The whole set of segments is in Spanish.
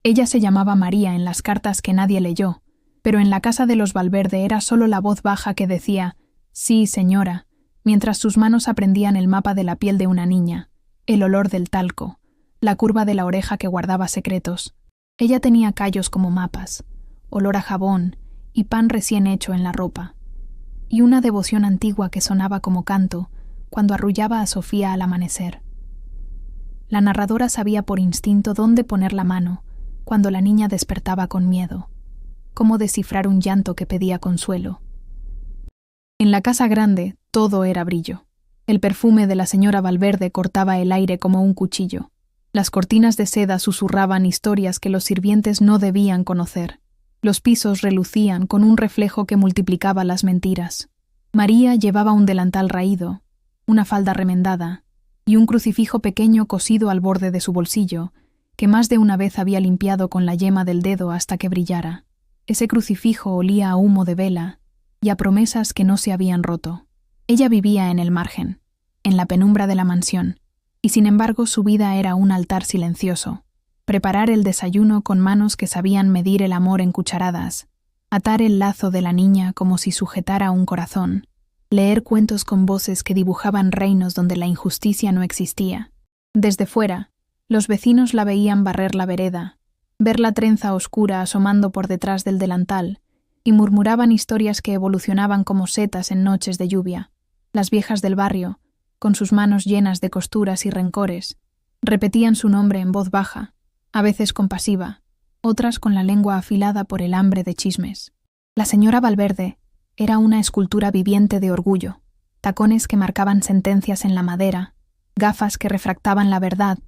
Ella se llamaba María en las cartas que nadie leyó, pero en la casa de los Valverde era solo la voz baja que decía «Sí, señora», mientras sus manos aprendían el mapa de la piel de una niña, el olor del talco, la curva de la oreja que guardaba secretos. Ella tenía callos como mapas, olor a jabón y pan recién hecho en la ropa, y una devoción antigua que sonaba como canto cuando arrullaba a Sofía al amanecer. La narradora sabía por instinto dónde poner la mano cuando la niña despertaba con miedo, cómo descifrar un llanto que pedía consuelo. En la casa grande todo era brillo. El perfume de la señora Valverde cortaba el aire como un cuchillo. Las cortinas de seda susurraban historias que los sirvientes no debían conocer. Los pisos relucían con un reflejo que multiplicaba las mentiras. María llevaba un delantal raído, una falda remendada y un crucifijo pequeño cosido al borde de su bolsillo, que más de una vez había limpiado con la yema del dedo hasta que brillara. Ese crucifijo olía a humo de vela y a promesas que no se habían roto. Ella vivía en el margen, en la penumbra de la mansión, y sin embargo su vida era un altar silencioso. Preparar el desayuno con manos que sabían medir el amor en cucharadas, atar el lazo de la niña como si sujetara un corazón, leer cuentos con voces que dibujaban reinos donde la injusticia no existía. Desde fuera, los vecinos la veían barrer la vereda, ver la trenza oscura asomando por detrás del delantal, y murmuraban historias que evolucionaban como setas en noches de lluvia. Las viejas del barrio, con sus manos llenas de costuras y rencores, repetían su nombre en voz baja, a veces compasiva, otras con la lengua afilada por el hambre de chismes. La señora Valverde era una escultura viviente de orgullo, tacones que marcaban sentencias en la madera, gafas que refractaban la verdad,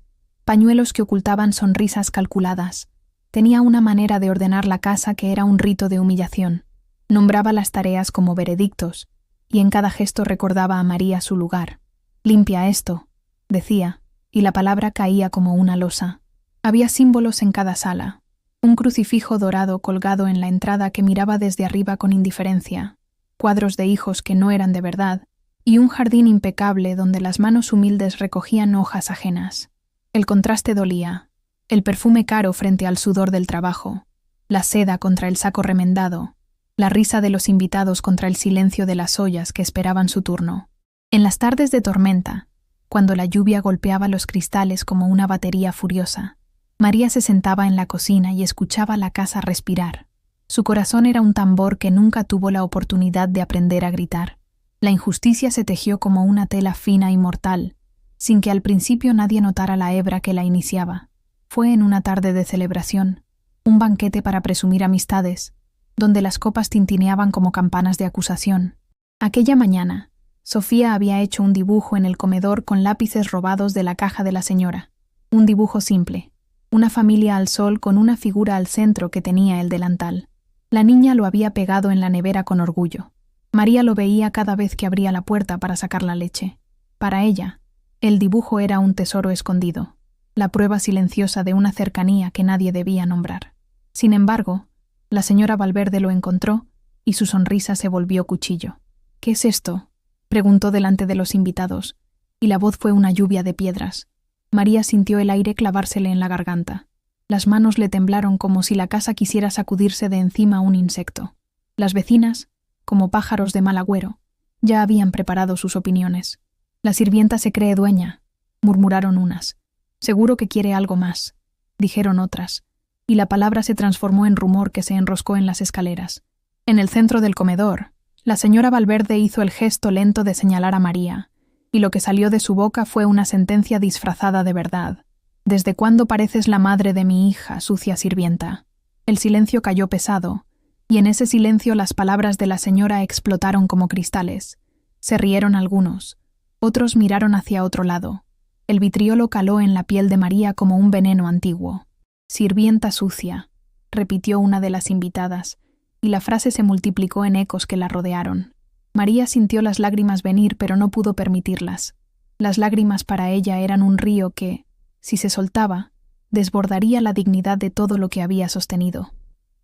pañuelos que ocultaban sonrisas calculadas. Tenía una manera de ordenar la casa que era un rito de humillación. Nombraba las tareas como veredictos, y en cada gesto recordaba a María su lugar. «Limpia esto», decía, y la palabra caía como una losa. Había símbolos en cada sala. Un crucifijo dorado colgado en la entrada que miraba desde arriba con indiferencia, cuadros de hijos que no eran de verdad, y un jardín impecable donde las manos humildes recogían hojas ajenas. El contraste dolía, el perfume caro frente al sudor del trabajo, la seda contra el saco remendado, la risa de los invitados contra el silencio de las ollas que esperaban su turno. En las tardes de tormenta, cuando la lluvia golpeaba los cristales como una batería furiosa, María se sentaba en la cocina y escuchaba la casa respirar. Su corazón era un tambor que nunca tuvo la oportunidad de aprender a gritar. La injusticia se tejió como una tela fina y mortal, sin que al principio nadie notara la hebra que la iniciaba. Fue en una tarde de celebración, un banquete para presumir amistades, donde las copas tintineaban como campanas de acusación. Aquella mañana, Sofía había hecho un dibujo en el comedor con lápices robados de la caja de la señora. Un dibujo simple, una familia al sol con una figura al centro que tenía el delantal. La niña lo había pegado en la nevera con orgullo. María lo veía cada vez que abría la puerta para sacar la leche. Para ella, el dibujo era un tesoro escondido, la prueba silenciosa de una cercanía que nadie debía nombrar. Sin embargo, la señora Valverde lo encontró y su sonrisa se volvió cuchillo. «¿Qué es esto?», preguntó delante de los invitados, y la voz fue una lluvia de piedras. María sintió el aire clavársele en la garganta. Las manos le temblaron como si la casa quisiera sacudirse de encima un insecto. Las vecinas, como pájaros de mal agüero, ya habían preparado sus opiniones. «La sirvienta se cree dueña», murmuraron unas. «Seguro que quiere algo más», dijeron otras, y la palabra se transformó en rumor que se enroscó en las escaleras. En el centro del comedor, la señora Valverde hizo el gesto lento de señalar a María, y lo que salió de su boca fue una sentencia disfrazada de verdad. «¿Desde cuándo pareces la madre de mi hija, sucia sirvienta?». El silencio cayó pesado, y en ese silencio las palabras de la señora explotaron como cristales. Se rieron algunos, otros miraron hacia otro lado. El vitriolo caló en la piel de María como un veneno antiguo. «Sirvienta sucia», repitió una de las invitadas, y la frase se multiplicó en ecos que la rodearon. María sintió las lágrimas venir, pero no pudo permitirlas. Las lágrimas para ella eran un río que, si se soltaba, desbordaría la dignidad de todo lo que había sostenido.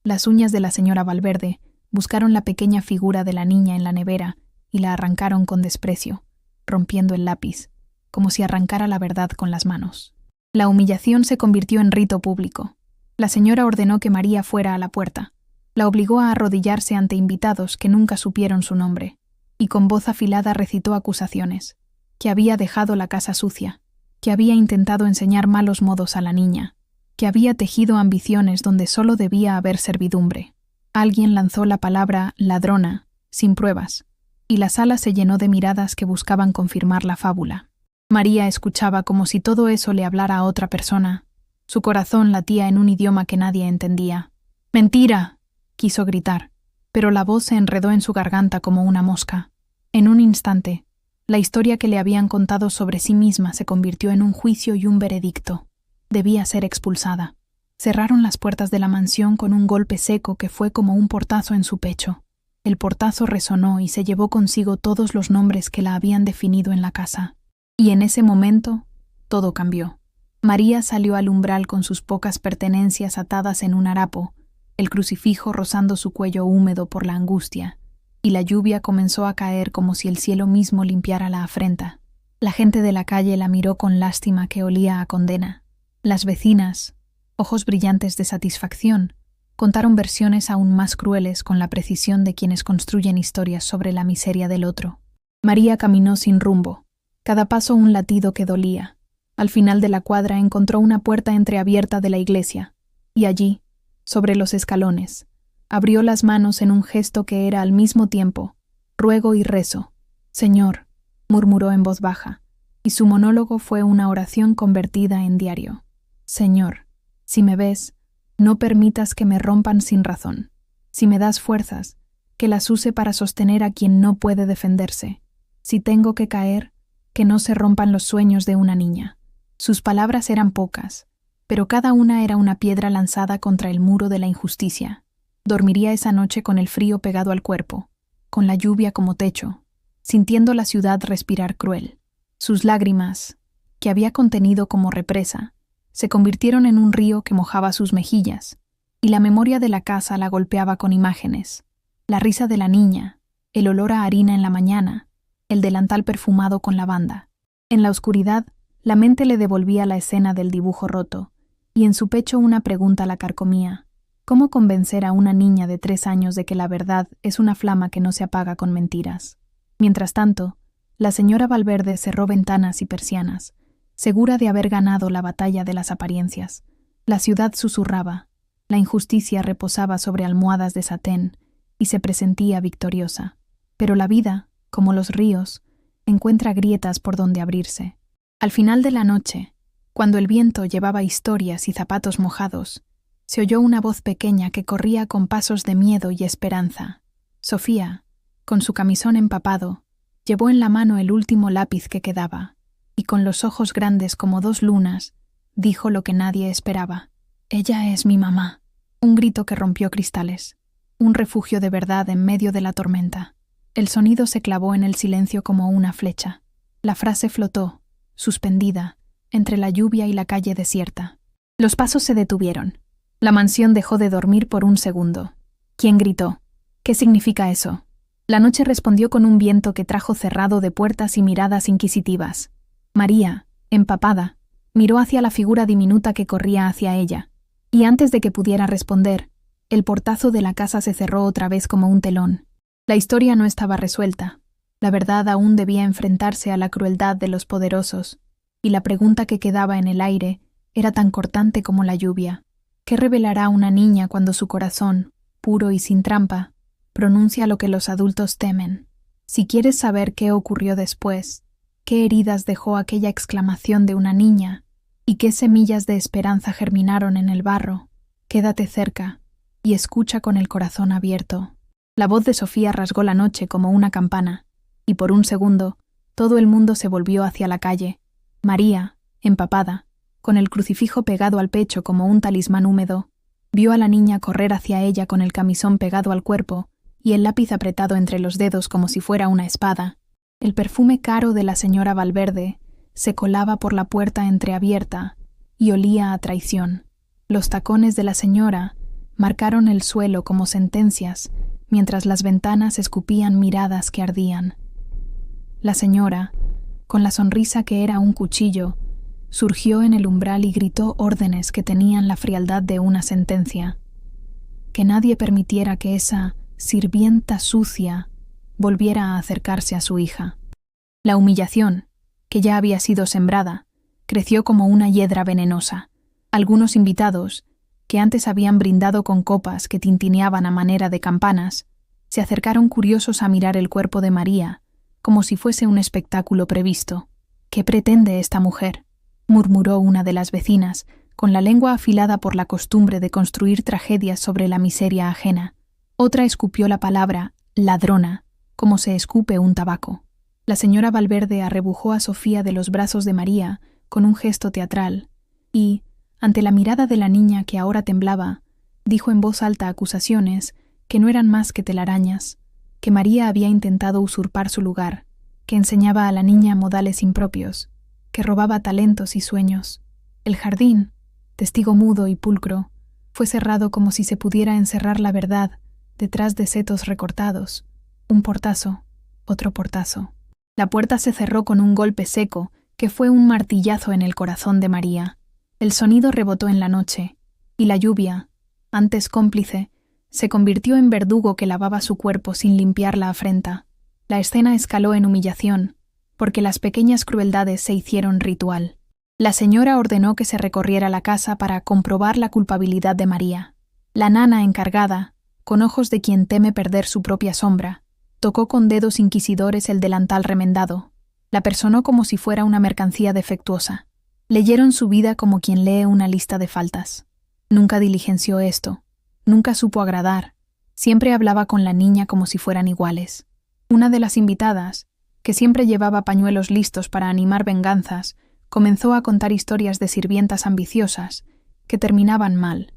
Las uñas de la señora Valverde buscaron la pequeña figura de la niña en la nevera y la arrancaron con desprecio, rompiendo el lápiz, como si arrancara la verdad con las manos. La humillación se convirtió en rito público. La señora ordenó que María fuera a la puerta. La obligó a arrodillarse ante invitados que nunca supieron su nombre, y con voz afilada recitó acusaciones, que había dejado la casa sucia, que había intentado enseñar malos modos a la niña, que había tejido ambiciones donde solo debía haber servidumbre. Alguien lanzó la palabra ladrona, sin pruebas, y la sala se llenó de miradas que buscaban confirmar la fábula. María escuchaba como si todo eso le hablara a otra persona. Su corazón latía en un idioma que nadie entendía. «¡Mentira!», quiso gritar, pero la voz se enredó en su garganta como una mosca. En un instante, la historia que le habían contado sobre sí misma se convirtió en un juicio y un veredicto. Debía ser expulsada. Cerraron las puertas de la mansión con un golpe seco que fue como un portazo en su pecho. El portazo resonó y se llevó consigo todos los nombres que la habían definido en la casa. Y en ese momento, todo cambió. María salió al umbral con sus pocas pertenencias atadas en un harapo, el crucifijo rozando su cuello húmedo por la angustia, y la lluvia comenzó a caer como si el cielo mismo limpiara la afrenta. La gente de la calle la miró con lástima que olía a condena. Las vecinas, ojos brillantes de satisfacción, contaron versiones aún más crueles con la precisión de quienes construyen historias sobre la miseria del otro. María caminó sin rumbo, cada paso un latido que dolía. Al final de la cuadra encontró una puerta entreabierta de la iglesia, y allí, sobre los escalones, abrió las manos en un gesto que era al mismo tiempo ruego y rezo. «Señor», murmuró en voz baja, y su monólogo fue una oración convertida en diario. «Señor, si me ves, no permitas que me rompan sin razón. Si me das fuerzas, que las use para sostener a quien no puede defenderse. Si tengo que caer, que no se rompan los sueños de una niña». Sus palabras eran pocas, pero cada una era una piedra lanzada contra el muro de la injusticia. Dormiría esa noche con el frío pegado al cuerpo, con la lluvia como techo, sintiendo la ciudad respirar cruel. Sus lágrimas, que había contenido como represa, se convirtieron en un río que mojaba sus mejillas, y la memoria de la casa la golpeaba con imágenes. La risa de la niña, el olor a harina en la mañana, el delantal perfumado con lavanda. En la oscuridad, la mente le devolvía la escena del dibujo roto, y en su pecho una pregunta la carcomía. ¿Cómo convencer a una niña de 3 años de que la verdad es una flama que no se apaga con mentiras? Mientras tanto, la señora Valverde cerró ventanas y persianas, segura de haber ganado la batalla de las apariencias. La ciudad susurraba, la injusticia reposaba sobre almohadas de satén y se presentía victoriosa. Pero la vida, como los ríos, encuentra grietas por donde abrirse. Al final de la noche, cuando el viento llevaba historias y zapatos mojados, se oyó una voz pequeña que corría con pasos de miedo y esperanza. Sofía, con su camisón empapado, llevó en la mano el último lápiz que quedaba, y con los ojos grandes como 2 lunas, dijo lo que nadie esperaba. «Ella es mi mamá». Un grito que rompió cristales, un refugio de verdad en medio de la tormenta. El sonido se clavó en el silencio como una flecha. La frase flotó, suspendida, entre la lluvia y la calle desierta. Los pasos se detuvieron. La mansión dejó de dormir por un segundo. ¿Quién gritó? ¿Qué significa eso? La noche respondió con un viento que trajo cerrado de puertas y miradas inquisitivas. María, empapada, miró hacia la figura diminuta que corría hacia ella, y antes de que pudiera responder, el portazo de la casa se cerró otra vez como un telón. La historia no estaba resuelta. La verdad aún debía enfrentarse a la crueldad de los poderosos, y la pregunta que quedaba en el aire era tan cortante como la lluvia. ¿Qué revelará una niña cuando su corazón, puro y sin trampa, pronuncia lo que los adultos temen? Si quieres saber qué ocurrió después, qué heridas dejó aquella exclamación de una niña y qué semillas de esperanza germinaron en el barro, quédate cerca y escucha con el corazón abierto. La voz de Sofía rasgó la noche como una campana, y por un segundo todo el mundo se volvió hacia la calle. María, empapada, con el crucifijo pegado al pecho como un talismán húmedo, vio a la niña correr hacia ella con el camisón pegado al cuerpo y el lápiz apretado entre los dedos como si fuera una espada. El perfume caro de la señora Valverde se colaba por la puerta entreabierta y olía a traición. Los tacones de la señora marcaron el suelo como sentencias, mientras las ventanas escupían miradas que ardían. La señora, con la sonrisa que era un cuchillo, surgió en el umbral y gritó órdenes que tenían la frialdad de una sentencia. Que nadie permitiera que esa sirvienta sucia volviera a acercarse a su hija. La humillación, que ya había sido sembrada, creció como una hiedra venenosa. Algunos invitados, que antes habían brindado con copas que tintineaban a manera de campanas, se acercaron curiosos a mirar el cuerpo de María, como si fuese un espectáculo previsto. «¿Qué pretende esta mujer?», murmuró una de las vecinas, con la lengua afilada por la costumbre de construir tragedias sobre la miseria ajena. Otra escupió la palabra «ladrona», como se escupe un tabaco. La señora Valverde arrebujó a Sofía de los brazos de María con un gesto teatral y, ante la mirada de la niña que ahora temblaba, dijo en voz alta acusaciones que no eran más que telarañas, que María había intentado usurpar su lugar, que enseñaba a la niña modales impropios, que robaba talentos y sueños. El jardín, testigo mudo y pulcro, fue cerrado como si se pudiera encerrar la verdad detrás de setos recortados. Un portazo, otro portazo. La puerta se cerró con un golpe seco que fue un martillazo en el corazón de María. El sonido rebotó en la noche, y la lluvia, antes cómplice, se convirtió en verdugo que lavaba su cuerpo sin limpiar la afrenta. La escena escaló en humillación, porque las pequeñas crueldades se hicieron ritual. La señora ordenó que se recorriera la casa para comprobar la culpabilidad de María. La nana encargada, con ojos de quien teme perder su propia sombra, tocó con dedos inquisidores el delantal remendado. La personó como si fuera una mercancía defectuosa. Leyeron su vida como quien lee una lista de faltas. Nunca diligenció esto. Nunca supo agradar. Siempre hablaba con la niña como si fueran iguales. Una de las invitadas, que siempre llevaba pañuelos listos para animar venganzas, comenzó a contar historias de sirvientas ambiciosas, que terminaban mal.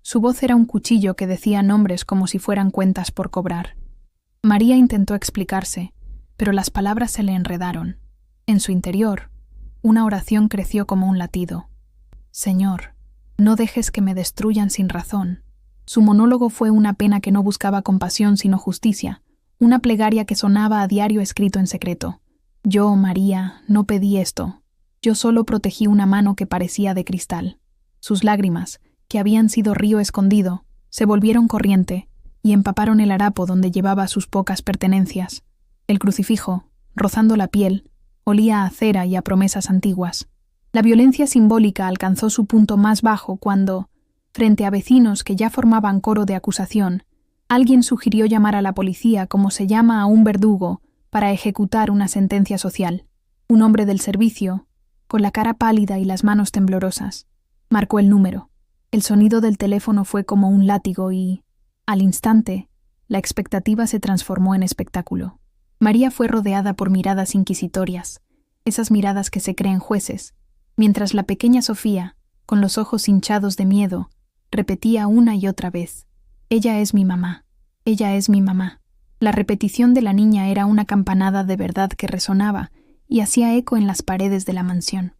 Su voz era un cuchillo que decía nombres como si fueran cuentas por cobrar. María intentó explicarse, pero las palabras se le enredaron. En su interior, una oración creció como un latido. «Señor, no dejes que me destruyan sin razón». Su monólogo fue una pena que no buscaba compasión sino justicia, una plegaria que sonaba a diario escrito en secreto. «Yo, María, no pedí esto. Yo solo protegí una mano que parecía de cristal». Sus lágrimas, que habían sido río escondido, se volvieron corriente y empaparon el harapo donde llevaba sus pocas pertenencias. El crucifijo, rozando la piel, olía a cera y a promesas antiguas. La violencia simbólica alcanzó su punto más bajo cuando, frente a vecinos que ya formaban coro de acusación, alguien sugirió llamar a la policía como se llama a un verdugo para ejecutar una sentencia social. Un hombre del servicio, con la cara pálida y las manos temblorosas, marcó el número. El sonido del teléfono fue como un látigo y, al instante, la expectativa se transformó en espectáculo. María fue rodeada por miradas inquisitorias, esas miradas que se creen jueces, mientras la pequeña Sofía, con los ojos hinchados de miedo, repetía una y otra vez: «Ella es mi mamá, ella es mi mamá». La repetición de la niña era una campanada de verdad que resonaba y hacía eco en las paredes de la mansión.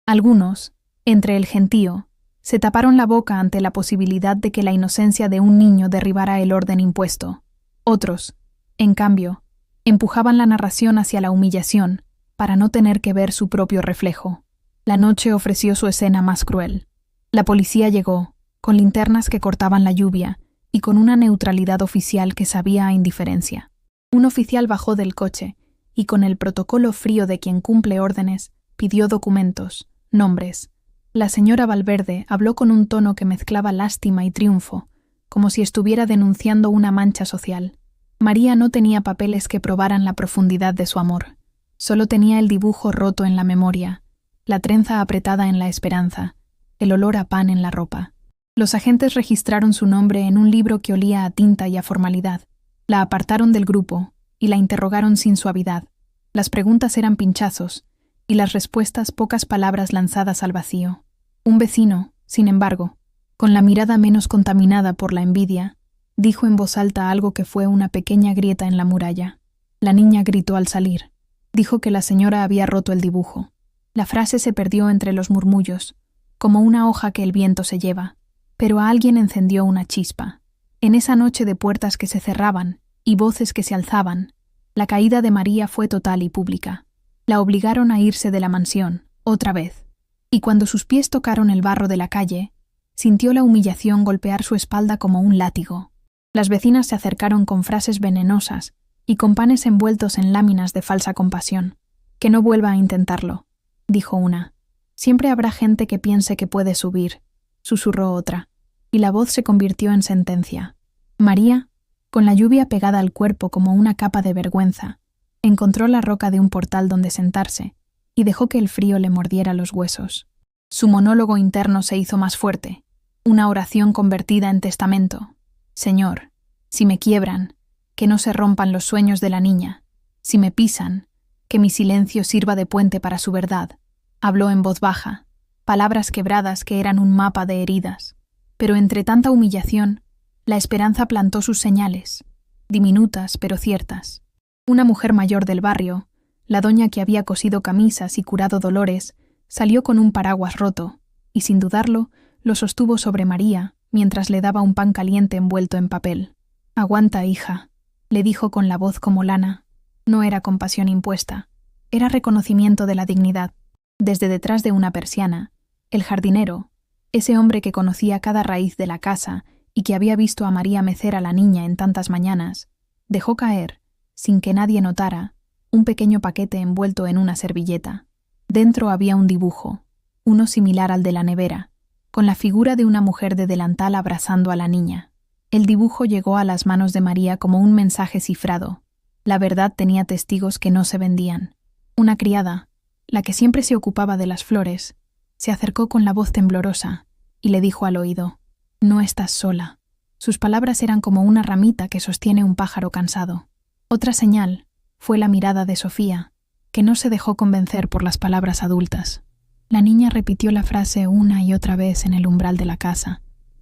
Algunos, entre el gentío, se taparon la boca ante la posibilidad de que la inocencia de un niño derribara el orden impuesto. Otros, en cambio, empujaban la narración hacia la humillación para no tener que ver su propio reflejo. La noche ofreció su escena más cruel. La policía llegó, con linternas que cortaban la lluvia y con una neutralidad oficial que sabía a indiferencia. Un oficial bajó del coche y, con el protocolo frío de quien cumple órdenes, pidió documentos, nombres. La señora Valverde habló con un tono que mezclaba lástima y triunfo, como si estuviera denunciando una mancha social. María no tenía papeles que probaran la profundidad de su amor. Solo tenía el dibujo roto en la memoria, la trenza apretada en la esperanza, el olor a pan en la ropa. Los agentes registraron su nombre en un libro que olía a tinta y a formalidad. La apartaron del grupo y la interrogaron sin suavidad. Las preguntas eran pinchazos y las respuestas pocas palabras lanzadas al vacío. Un vecino, sin embargo, con la mirada menos contaminada por la envidia, dijo en voz alta algo que fue una pequeña grieta en la muralla. La niña gritó al salir. Dijo que la señora había roto el dibujo. La frase se perdió entre los murmullos, como una hoja que el viento se lleva, pero a alguien encendió una chispa. En esa noche de puertas que se cerraban y voces que se alzaban, la caída de María fue total y pública. La obligaron a irse de la mansión, otra vez. y cuando sus pies tocaron el barro de la calle, sintió la humillación golpear su espalda como un látigo. Las vecinas se acercaron con frases venenosas y con panes envueltos en láminas de falsa compasión. «Que no vuelva a intentarlo», dijo una. «Siempre habrá gente que piense que puede subir», susurró otra, y la voz se convirtió en sentencia. María, con la lluvia pegada al cuerpo como una capa de vergüenza, encontró la roca de un portal donde sentarse y dejó que el frío le mordiera los huesos. Su monólogo interno se hizo más fuerte, una oración convertida en testamento. «Señor, si me quiebran, que no se rompan los sueños de la niña. Si me pisan, que mi silencio sirva de puente para su verdad». Habló en voz baja, palabras quebradas que eran un mapa de heridas. Pero entre tanta humillación, la esperanza plantó sus señales, diminutas pero ciertas. Una mujer mayor del barrio, la doña que había cosido camisas y curado dolores, salió con un paraguas roto, y sin dudarlo, lo sostuvo sobre María mientras le daba un pan caliente envuelto en papel. «Aguanta, hija», le dijo con la voz como lana. No era compasión impuesta, era reconocimiento de la dignidad. Desde detrás de una persiana, el jardinero, ese hombre que conocía cada raíz de la casa y que había visto a María mecer a la niña en tantas mañanas, dejó caer, sin que nadie notara, un pequeño paquete envuelto en una servilleta. Dentro había un dibujo, uno similar al de la nevera, con la figura de una mujer de delantal abrazando a la niña. El dibujo llegó a las manos de María como un mensaje cifrado. La verdad tenía testigos que no se vendían. Una criada, la que siempre se ocupaba de las flores, se acercó con la voz temblorosa y le dijo al oído: «No estás sola». Sus palabras eran como una ramita que sostiene un pájaro cansado. Otra señal fue la mirada de Sofía, que no se dejó convencer por las palabras adultas. La niña repitió la frase una y otra vez en el umbral de la casa,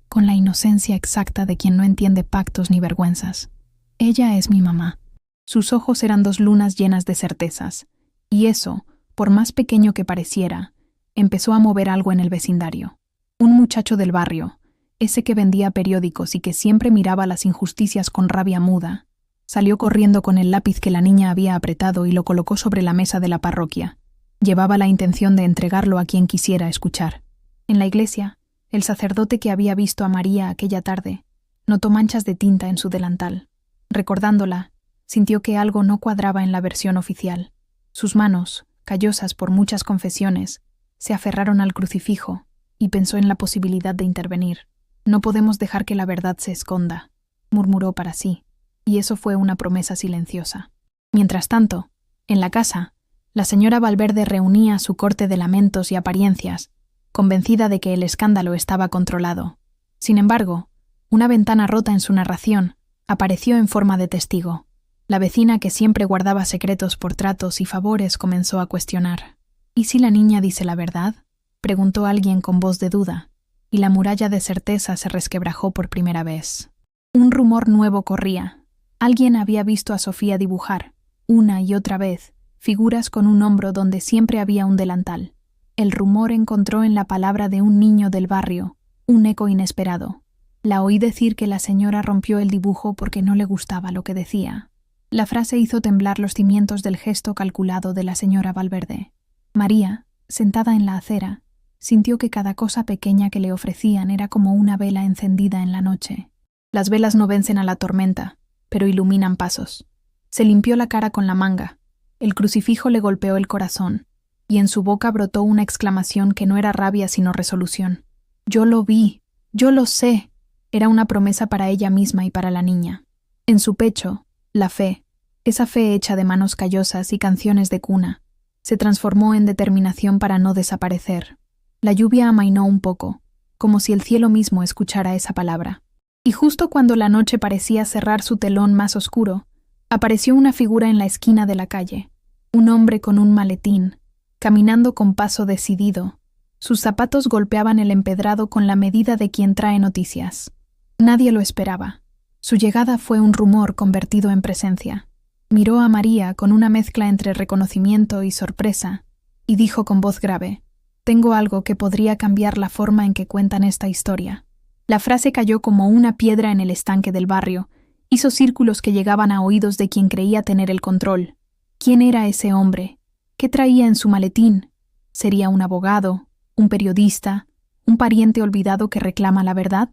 con la inocencia exacta de quien no entiende pactos ni vergüenzas. «Ella es mi mamá». Sus ojos eran dos lunas llenas de certezas, y eso, por más pequeño que pareciera, empezó a mover algo en el vecindario. Un muchacho del barrio, ese que vendía periódicos y que siempre miraba las injusticias con rabia muda, salió corriendo con el lápiz que la niña había apretado y lo colocó sobre la mesa de la parroquia. Llevaba la intención de entregarlo a quien quisiera escuchar. En la iglesia, el sacerdote que había visto a María aquella tarde notó manchas de tinta en su delantal. Recordándola, sintió que algo no cuadraba en la versión oficial. Sus manos, callosas por muchas confesiones, se aferraron al crucifijo y pensó en la posibilidad de intervenir. «No podemos dejar que la verdad se esconda», murmuró para sí, y eso fue una promesa silenciosa. Mientras tanto, en la casa, la señora Valverde reunía su corte de lamentos y apariencias, convencida de que el escándalo estaba controlado. Sin embargo, una ventana rota en su narración apareció en forma de testigo. La vecina que siempre guardaba secretos por tratos y favores comenzó a cuestionar. «¿Y si la niña dice la verdad?», preguntó alguien con voz de duda, y la muralla de certeza se resquebrajó por primera vez. Un rumor nuevo corría. Alguien había visto a Sofía dibujar, una y otra vez, figuras con un hombro donde siempre había un delantal. El rumor encontró en la palabra de un niño del barrio un eco inesperado. La oí decir que la señora rompió el dibujo porque no le gustaba lo que decía. La frase hizo temblar los cimientos del gesto calculado de la señora Valverde. María, sentada en la acera, sintió que cada cosa pequeña que le ofrecían era como una vela encendida en la noche. Las velas no vencen a la tormenta, pero iluminan pasos. Se limpió la cara con la manga. El crucifijo le golpeó el corazón, y en su boca brotó una exclamación que no era rabia sino resolución. «Yo lo vi, yo lo sé». Era una promesa para ella misma y para la niña. En su pecho, la fe, esa fe hecha de manos callosas y canciones de cuna, se transformó en determinación para no desaparecer. La lluvia amainó un poco, como si el cielo mismo escuchara esa palabra. Y justo cuando la noche parecía cerrar su telón más oscuro, apareció una figura en la esquina de la calle, un hombre con un maletín, caminando con paso decidido. Sus zapatos golpeaban el empedrado con la medida de quien trae noticias. Nadie lo esperaba. Su llegada fue un rumor convertido en presencia. Miró a María con una mezcla entre reconocimiento y sorpresa, y dijo con voz grave: «Tengo algo que podría cambiar la forma en que cuentan esta historia». La frase cayó como una piedra en el estanque del barrio, hizo círculos que llegaban a oídos de quien creía tener el control. ¿Quién era ese hombre? ¿Qué traía en su maletín? ¿Sería un abogado? ¿Un periodista? ¿Un pariente olvidado que reclama la verdad?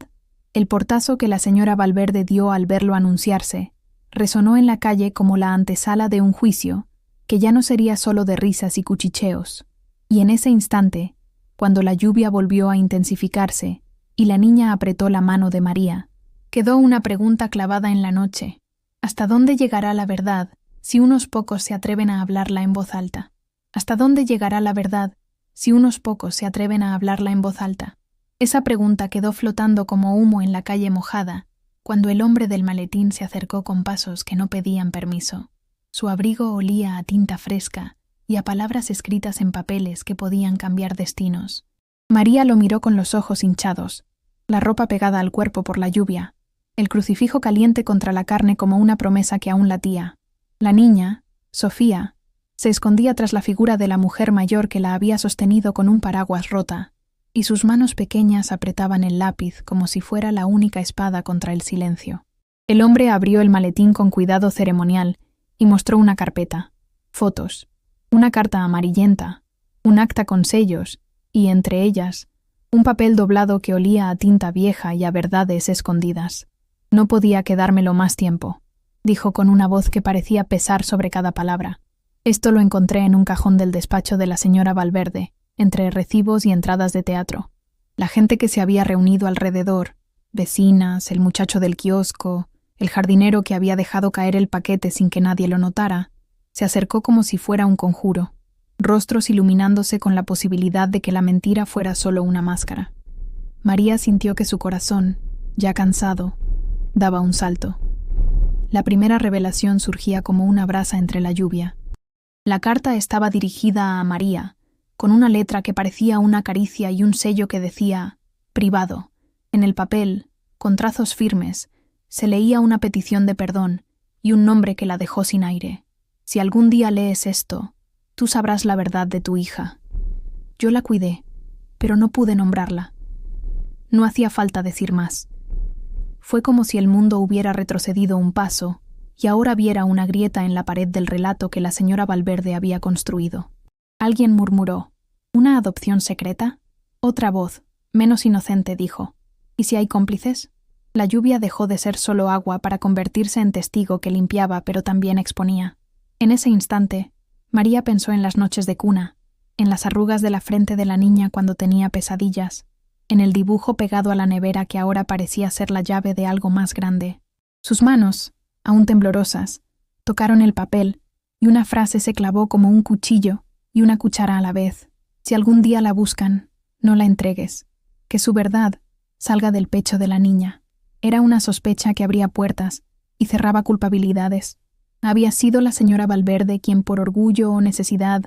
El portazo que la señora Valverde dio al verlo anunciarse resonó en la calle como la antesala de un juicio, que ya no sería solo de risas y cuchicheos. Y en ese instante, cuando la lluvia volvió a intensificarse y la niña apretó la mano de María, quedó una pregunta clavada en la noche. ¿Hasta dónde llegará la verdad si unos pocos se atreven a hablarla en voz alta? ¿Hasta dónde llegará la verdad si unos pocos se atreven a hablarla en voz alta? Esa pregunta quedó flotando como humo en la calle mojada, cuando el hombre del maletín se acercó con pasos que no pedían permiso. Su abrigo olía a tinta fresca y a palabras escritas en papeles que podían cambiar destinos. María lo miró con los ojos hinchados, la ropa pegada al cuerpo por la lluvia, el crucifijo caliente contra la carne como una promesa que aún latía. La niña, Sofía, se escondía tras la figura de la mujer mayor que la había sostenido con un paraguas rota, y sus manos pequeñas apretaban el lápiz como si fuera la única espada contra el silencio. El hombre abrió el maletín con cuidado ceremonial y mostró una carpeta, fotos, una carta amarillenta, un acta con sellos y, entre ellas, un papel doblado que olía a tinta vieja y a verdades escondidas. No podía quedármelo más tiempo, dijo con una voz que parecía pesar sobre cada palabra. Esto lo encontré en un cajón del despacho de la señora Valverde, entre recibos y entradas de teatro. La gente que se había reunido alrededor, vecinas, el muchacho del kiosco, el jardinero que había dejado caer el paquete sin que nadie lo notara, se acercó como si fuera un conjuro, rostros iluminándose con la posibilidad de que la mentira fuera solo una máscara. María sintió que su corazón, ya cansado, daba un salto. La primera revelación surgía como una brasa entre la lluvia. La carta estaba dirigida a María, con una letra que parecía una caricia y un sello que decía «Privado». En el papel, con trazos firmes, se leía una petición de perdón y un nombre que la dejó sin aire. «Si algún día lees esto, tú sabrás la verdad de tu hija. Yo la cuidé, pero no pude nombrarla». No hacía falta decir más. Fue como si el mundo hubiera retrocedido un paso y ahora viera una grieta en la pared del relato que la señora Valverde había construido. Alguien murmuró: ¿una adopción secreta? Otra voz, menos inocente, dijo: ¿y si hay cómplices? La lluvia dejó de ser solo agua para convertirse en testigo que limpiaba pero también exponía. En ese instante, María pensó en las noches de cuna, en las arrugas de la frente de la niña cuando tenía pesadillas, en el dibujo pegado a la nevera que ahora parecía ser la llave de algo más grande. Sus manos, aún temblorosas, tocaron el papel y una frase se clavó como un cuchillo y una cuchara a la vez. Si algún día la buscan, no la entregues. Que su verdad salga del pecho de la niña. Era una sospecha que abría puertas y cerraba culpabilidades. ¿Había sido la señora Valverde quien por orgullo o necesidad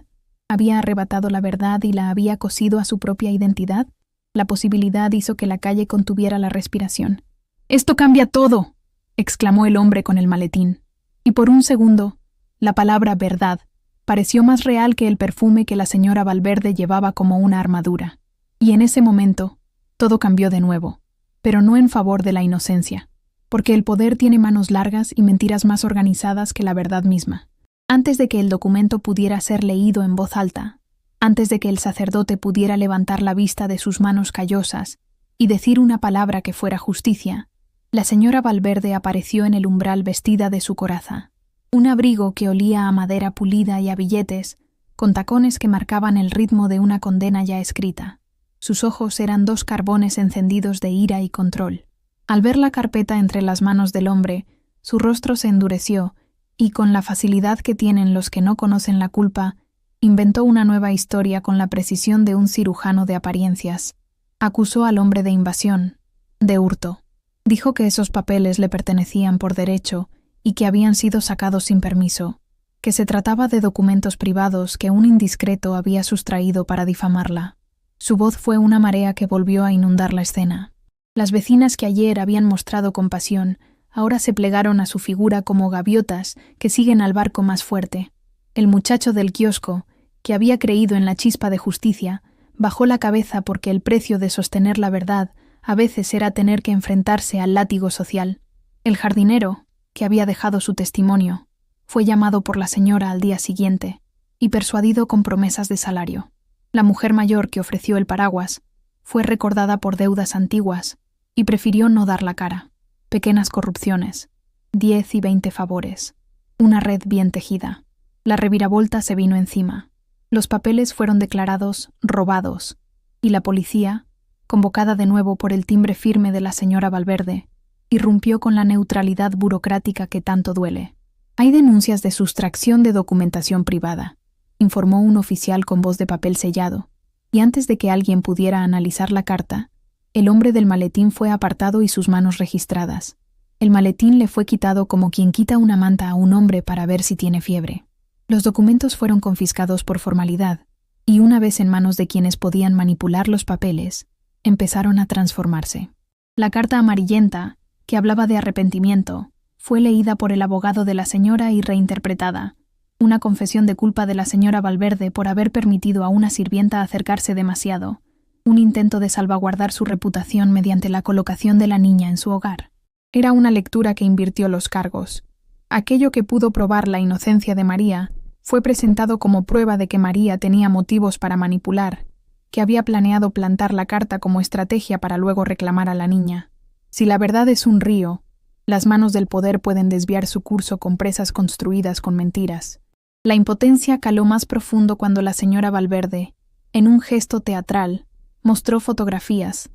había arrebatado la verdad y la había cosido a su propia identidad? La posibilidad hizo que la calle contuviera la respiración. «¡Esto cambia todo!», exclamó el hombre con el maletín. Y por un segundo, la palabra verdad pareció más real que el perfume que la señora Valverde llevaba como una armadura. Y en ese momento, todo cambió de nuevo, pero no en favor de la inocencia, porque el poder tiene manos largas y mentiras más organizadas que la verdad misma. Antes de que el documento pudiera ser leído en voz alta, antes de que el sacerdote pudiera levantar la vista de sus manos callosas y decir una palabra que fuera justicia, la señora Valverde apareció en el umbral vestida de su coraza. Un abrigo que olía a madera pulida y a billetes, con tacones que marcaban el ritmo de una condena ya escrita. Sus ojos eran dos carbones encendidos de ira y control. Al ver la carpeta entre las manos del hombre, su rostro se endureció y, con la facilidad que tienen los que no conocen la culpa, inventó una nueva historia con la precisión de un cirujano de apariencias. Acusó al hombre de invasión, de hurto. Dijo que esos papeles le pertenecían por derecho y que habían sido sacados sin permiso, que se trataba de documentos privados que un indiscreto había sustraído para difamarla. Su voz fue una marea que volvió a inundar la escena. Las vecinas que ayer habían mostrado compasión ahora se plegaron a su figura como gaviotas que siguen al barco más fuerte. El muchacho del kiosco, que había creído en la chispa de justicia, bajó la cabeza porque el precio de sostener la verdad a veces era tener que enfrentarse al látigo social. El jardinero, que había dejado su testimonio, fue llamado por la señora al día siguiente y persuadido con promesas de salario. La mujer mayor que ofreció el paraguas fue recordada por deudas antiguas y prefirió no dar la cara. Pequeñas corrupciones, 10 y 20 favores, una red bien tejida. La reviravolta se vino encima. Los papeles fueron declarados robados y la policía, convocada de nuevo por el timbre firme de la señora Valverde, irrumpió con la neutralidad burocrática que tanto duele. Hay denuncias de sustracción de documentación privada, informó un oficial con voz de papel sellado, y antes de que alguien pudiera analizar la carta, el hombre del maletín fue apartado y sus manos registradas. El maletín le fue quitado como quien quita una manta a un hombre para ver si tiene fiebre. Los documentos fueron confiscados por formalidad, y una vez en manos de quienes podían manipular los papeles, empezaron a transformarse. La carta amarillenta, que hablaba de arrepentimiento, fue leída por el abogado de la señora y reinterpretada. Una confesión de culpa de la señora Valverde por haber permitido a una sirvienta acercarse demasiado. Un intento de salvaguardar su reputación mediante la colocación de la niña en su hogar. Era una lectura que invirtió los cargos. Aquello que pudo probar la inocencia de María fue presentado como prueba de que María tenía motivos para manipular, que había planeado plantar la carta como estrategia para luego reclamar a la niña. Si la verdad es un río, las manos del poder pueden desviar su curso con presas construidas con mentiras. La impotencia caló más profundo cuando la señora Valverde, en un gesto teatral, mostró fotografías,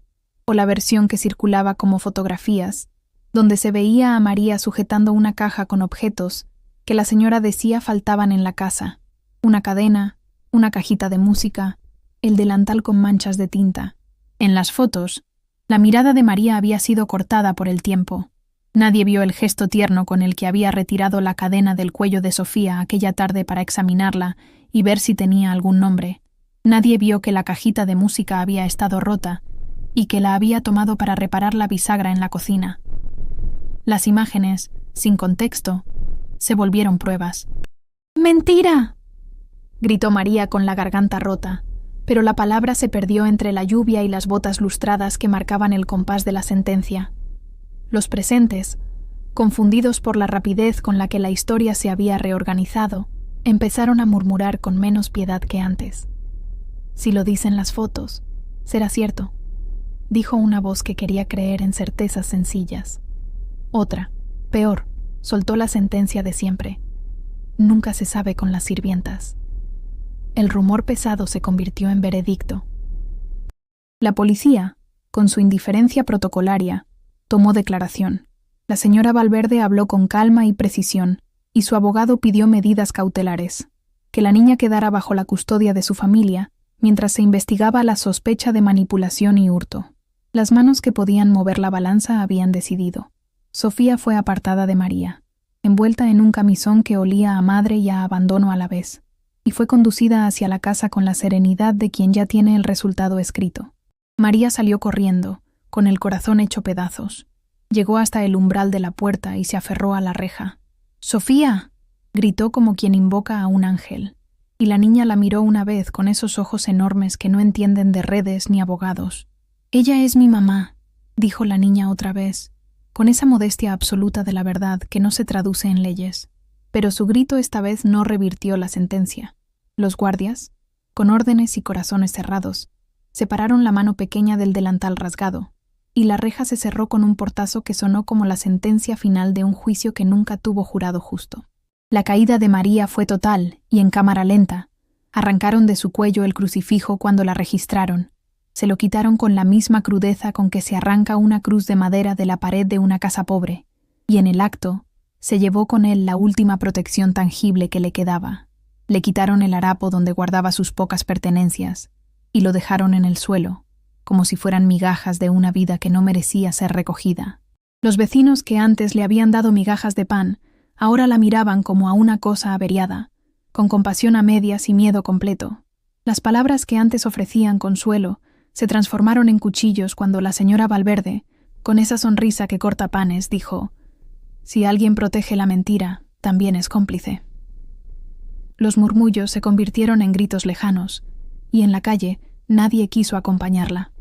o la versión que circulaba como fotografías, donde se veía a María sujetando una caja con objetos que la señora decía faltaban en la casa: una cadena, una cajita de música, el delantal con manchas de tinta. En las fotos, la mirada de María había sido cortada por el tiempo. Nadie vio el gesto tierno con el que había retirado la cadena del cuello de Sofía aquella tarde para examinarla y ver si tenía algún nombre. Nadie vio que la cajita de música había estado rota y que la había tomado para reparar la bisagra en la cocina. Las imágenes, sin contexto, se volvieron pruebas. ¡Mentira!, gritó María con la garganta rota, pero la palabra se perdió entre la lluvia y las botas lustradas que marcaban el compás de la sentencia. Los presentes, confundidos por la rapidez con la que la historia se había reorganizado, empezaron a murmurar con menos piedad que antes. «Si lo dicen las fotos, será cierto», dijo una voz que quería creer en certezas sencillas. Otra, peor, soltó la sentencia de siempre. «Nunca se sabe con las sirvientas». El rumor pesado se convirtió en veredicto. La policía, con su indiferencia protocolaria, tomó declaración. La señora Valverde habló con calma y precisión, y su abogado pidió medidas cautelares: que la niña quedara bajo la custodia de su familia, mientras se investigaba la sospecha de manipulación y hurto. Las manos que podían mover la balanza habían decidido. Sofía fue apartada de María, envuelta en un camisón que olía a madre y a abandono a la vez, y fue conducida hacia la casa con la serenidad de quien ya tiene el resultado escrito. María salió corriendo, con el corazón hecho pedazos. Llegó hasta el umbral de la puerta y se aferró a la reja. «¡Sofía!», gritó como quien invoca a un ángel, y la niña la miró una vez con esos ojos enormes que no entienden de redes ni abogados. «Ella es mi mamá», dijo la niña otra vez, con esa modestia absoluta de la verdad que no se traduce en leyes. Pero su grito esta vez no revirtió la sentencia. Los guardias, con órdenes y corazones cerrados, separaron la mano pequeña del delantal rasgado, y la reja se cerró con un portazo que sonó como la sentencia final de un juicio que nunca tuvo jurado justo. La caída de María fue total y en cámara lenta. Arrancaron de su cuello el crucifijo cuando la registraron. Se lo quitaron con la misma crudeza con que se arranca una cruz de madera de la pared de una casa pobre, y en el acto se llevó con él la última protección tangible que le quedaba. Le quitaron el harapo donde guardaba sus pocas pertenencias y lo dejaron en el suelo, como si fueran migajas de una vida que no merecía ser recogida. Los vecinos que antes le habían dado migajas de pan, ahora la miraban como a una cosa averiada, con compasión a medias y miedo completo. Las palabras que antes ofrecían consuelo se transformaron en cuchillos cuando la señora Valverde, con esa sonrisa que corta panes, dijo: «Si alguien protege la mentira, también es cómplice». Los murmullos se convirtieron en gritos lejanos, y en la calle nadie quiso acompañarla.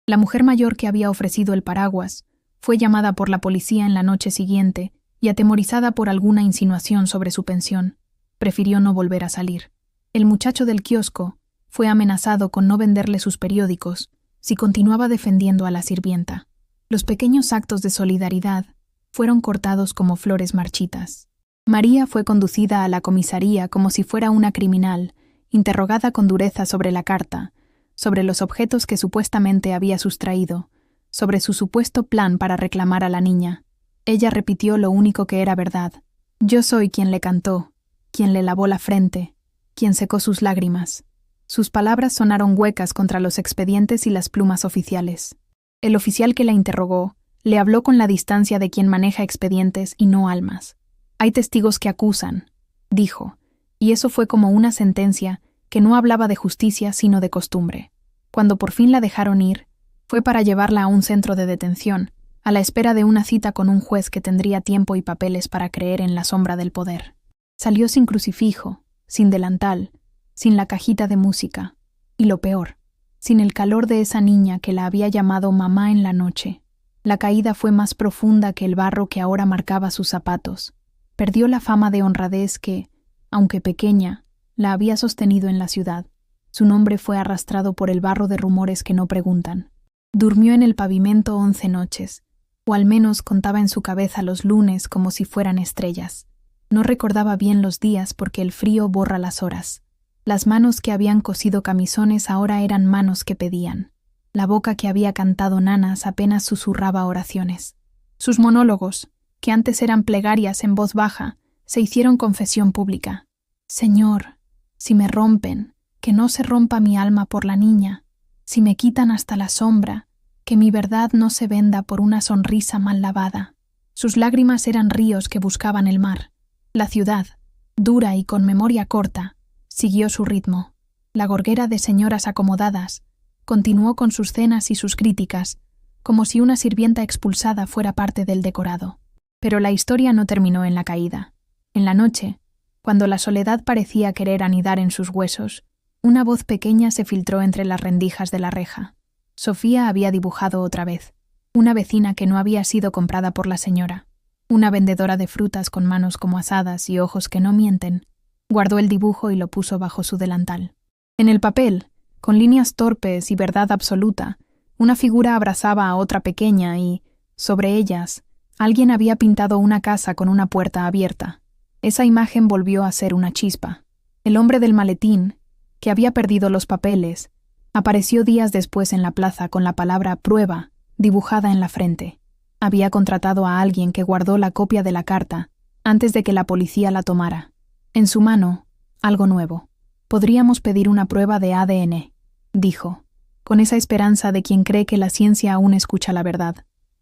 La mujer mayor que había ofrecido el paraguas fue llamada por la policía en la noche siguiente y atemorizada por alguna insinuación sobre su pensión, prefirió no volver a salir. El muchacho del kiosco, Fue amenazado con no venderle sus periódicos si continuaba defendiendo a la sirvienta. Los pequeños actos de solidaridad fueron cortados como flores marchitas. María fue conducida a la comisaría como si fuera una criminal, interrogada con dureza sobre la carta, sobre los objetos que supuestamente había sustraído, sobre su supuesto plan para reclamar a la niña. Ella repitió lo único que era verdad. Yo soy quien le cantó, quien le lavó la frente, quien secó sus lágrimas. Sus palabras sonaron huecas contra los expedientes y las plumas oficiales. El oficial que la interrogó le habló con la distancia de quien maneja expedientes y no almas. Hay testigos que acusan, dijo, y eso fue como una sentencia que no hablaba de justicia sino de costumbre. Cuando por fin la dejaron ir, fue para llevarla a un centro de detención, a la espera de una cita con un juez que tendría tiempo y papeles para creer en la sombra del poder. Salió sin crucifijo, sin delantal, sin la cajita de música, y lo peor, sin el calor de esa niña que la había llamado mamá en la noche. La caída fue más profunda que el barro que ahora marcaba sus zapatos. Perdió la fama de honradez que, aunque pequeña, la había sostenido en la ciudad. Su nombre fue arrastrado por el barro de rumores que no preguntan. Durmió en el pavimento 11 noches, o al menos contaba en su cabeza los lunes como si fueran estrellas. No recordaba bien los días porque el frío borra las horas. Las manos que habían cosido camisones ahora eran manos que pedían. La boca que había cantado nanas apenas susurraba oraciones. Sus monólogos, que antes eran plegarias en voz baja, se hicieron confesión pública. Señor, si me rompen, que no se rompa mi alma por la niña. Si me quitan hasta la sombra, que mi verdad no se venda por una sonrisa mal lavada. Sus lágrimas eran ríos que buscaban el mar. La ciudad, dura y con memoria corta, siguió su ritmo. La gorguera de señoras acomodadas continuó con sus cenas y sus críticas, como si una sirvienta expulsada fuera parte del decorado. Pero la historia no terminó en la caída. En la noche, cuando la soledad parecía querer anidar en sus huesos, una voz pequeña se filtró entre las rendijas de la reja. Sofía había dibujado otra vez. Una vecina que no había sido comprada por la señora. Una vendedora de frutas con manos como asadas y ojos que no mienten. Guardó el dibujo y lo puso bajo su delantal. En el papel, con líneas torpes y verdad absoluta, una figura abrazaba a otra pequeña y, sobre ellas, alguien había pintado una casa con una puerta abierta. Esa imagen volvió a ser una chispa. El hombre del maletín, que había perdido los papeles, apareció días después en la plaza con la palabra prueba dibujada en la frente. Había contratado a alguien que guardó la copia de la carta antes de que la policía la tomara. En su mano, algo nuevo. Podríamos pedir una prueba de ADN, dijo, con esa esperanza de quien cree que la ciencia aún escucha la verdad.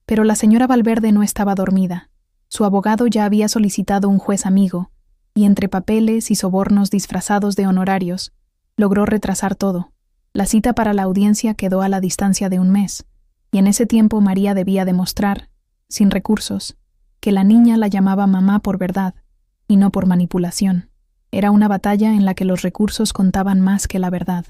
Pero la señora Valverde no estaba dormida. Su abogado ya había solicitado un juez amigo, y entre papeles y sobornos disfrazados de honorarios, logró retrasar todo. La cita para la audiencia quedó a la distancia de un mes, y en ese tiempo María debía demostrar, sin recursos, que la niña la llamaba mamá por verdad, y no por manipulación. Era una batalla en la que los recursos contaban más que la verdad.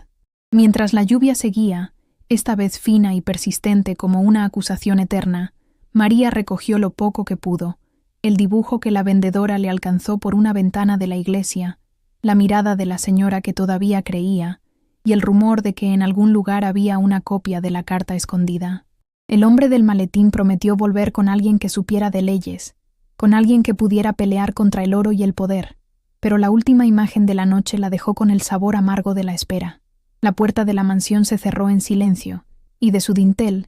Mientras la lluvia seguía, esta vez fina y persistente como una acusación eterna, María recogió lo poco que pudo, el dibujo que la vendedora le alcanzó por una ventana de la iglesia, la mirada de la señora que todavía creía, y el rumor de que en algún lugar había una copia de la carta escondida. El hombre del maletín prometió volver con alguien que supiera de leyes, con alguien que pudiera pelear contra el oro y el poder, pero la última imagen de la noche la dejó con el sabor amargo de la espera. La puerta de la mansión se cerró en silencio, y de su dintel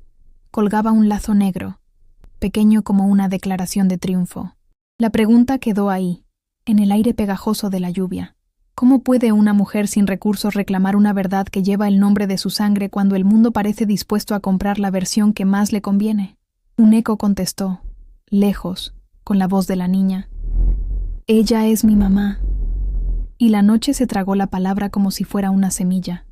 colgaba un lazo negro, pequeño como una declaración de triunfo. La pregunta quedó ahí, en el aire pegajoso de la lluvia. ¿Cómo puede una mujer sin recursos reclamar una verdad que lleva el nombre de su sangre cuando el mundo parece dispuesto a comprar la versión que más le conviene? Un eco contestó, lejos, con la voz de la niña. Ella es mi mamá. Y la noche se tragó la palabra como si fuera una semilla.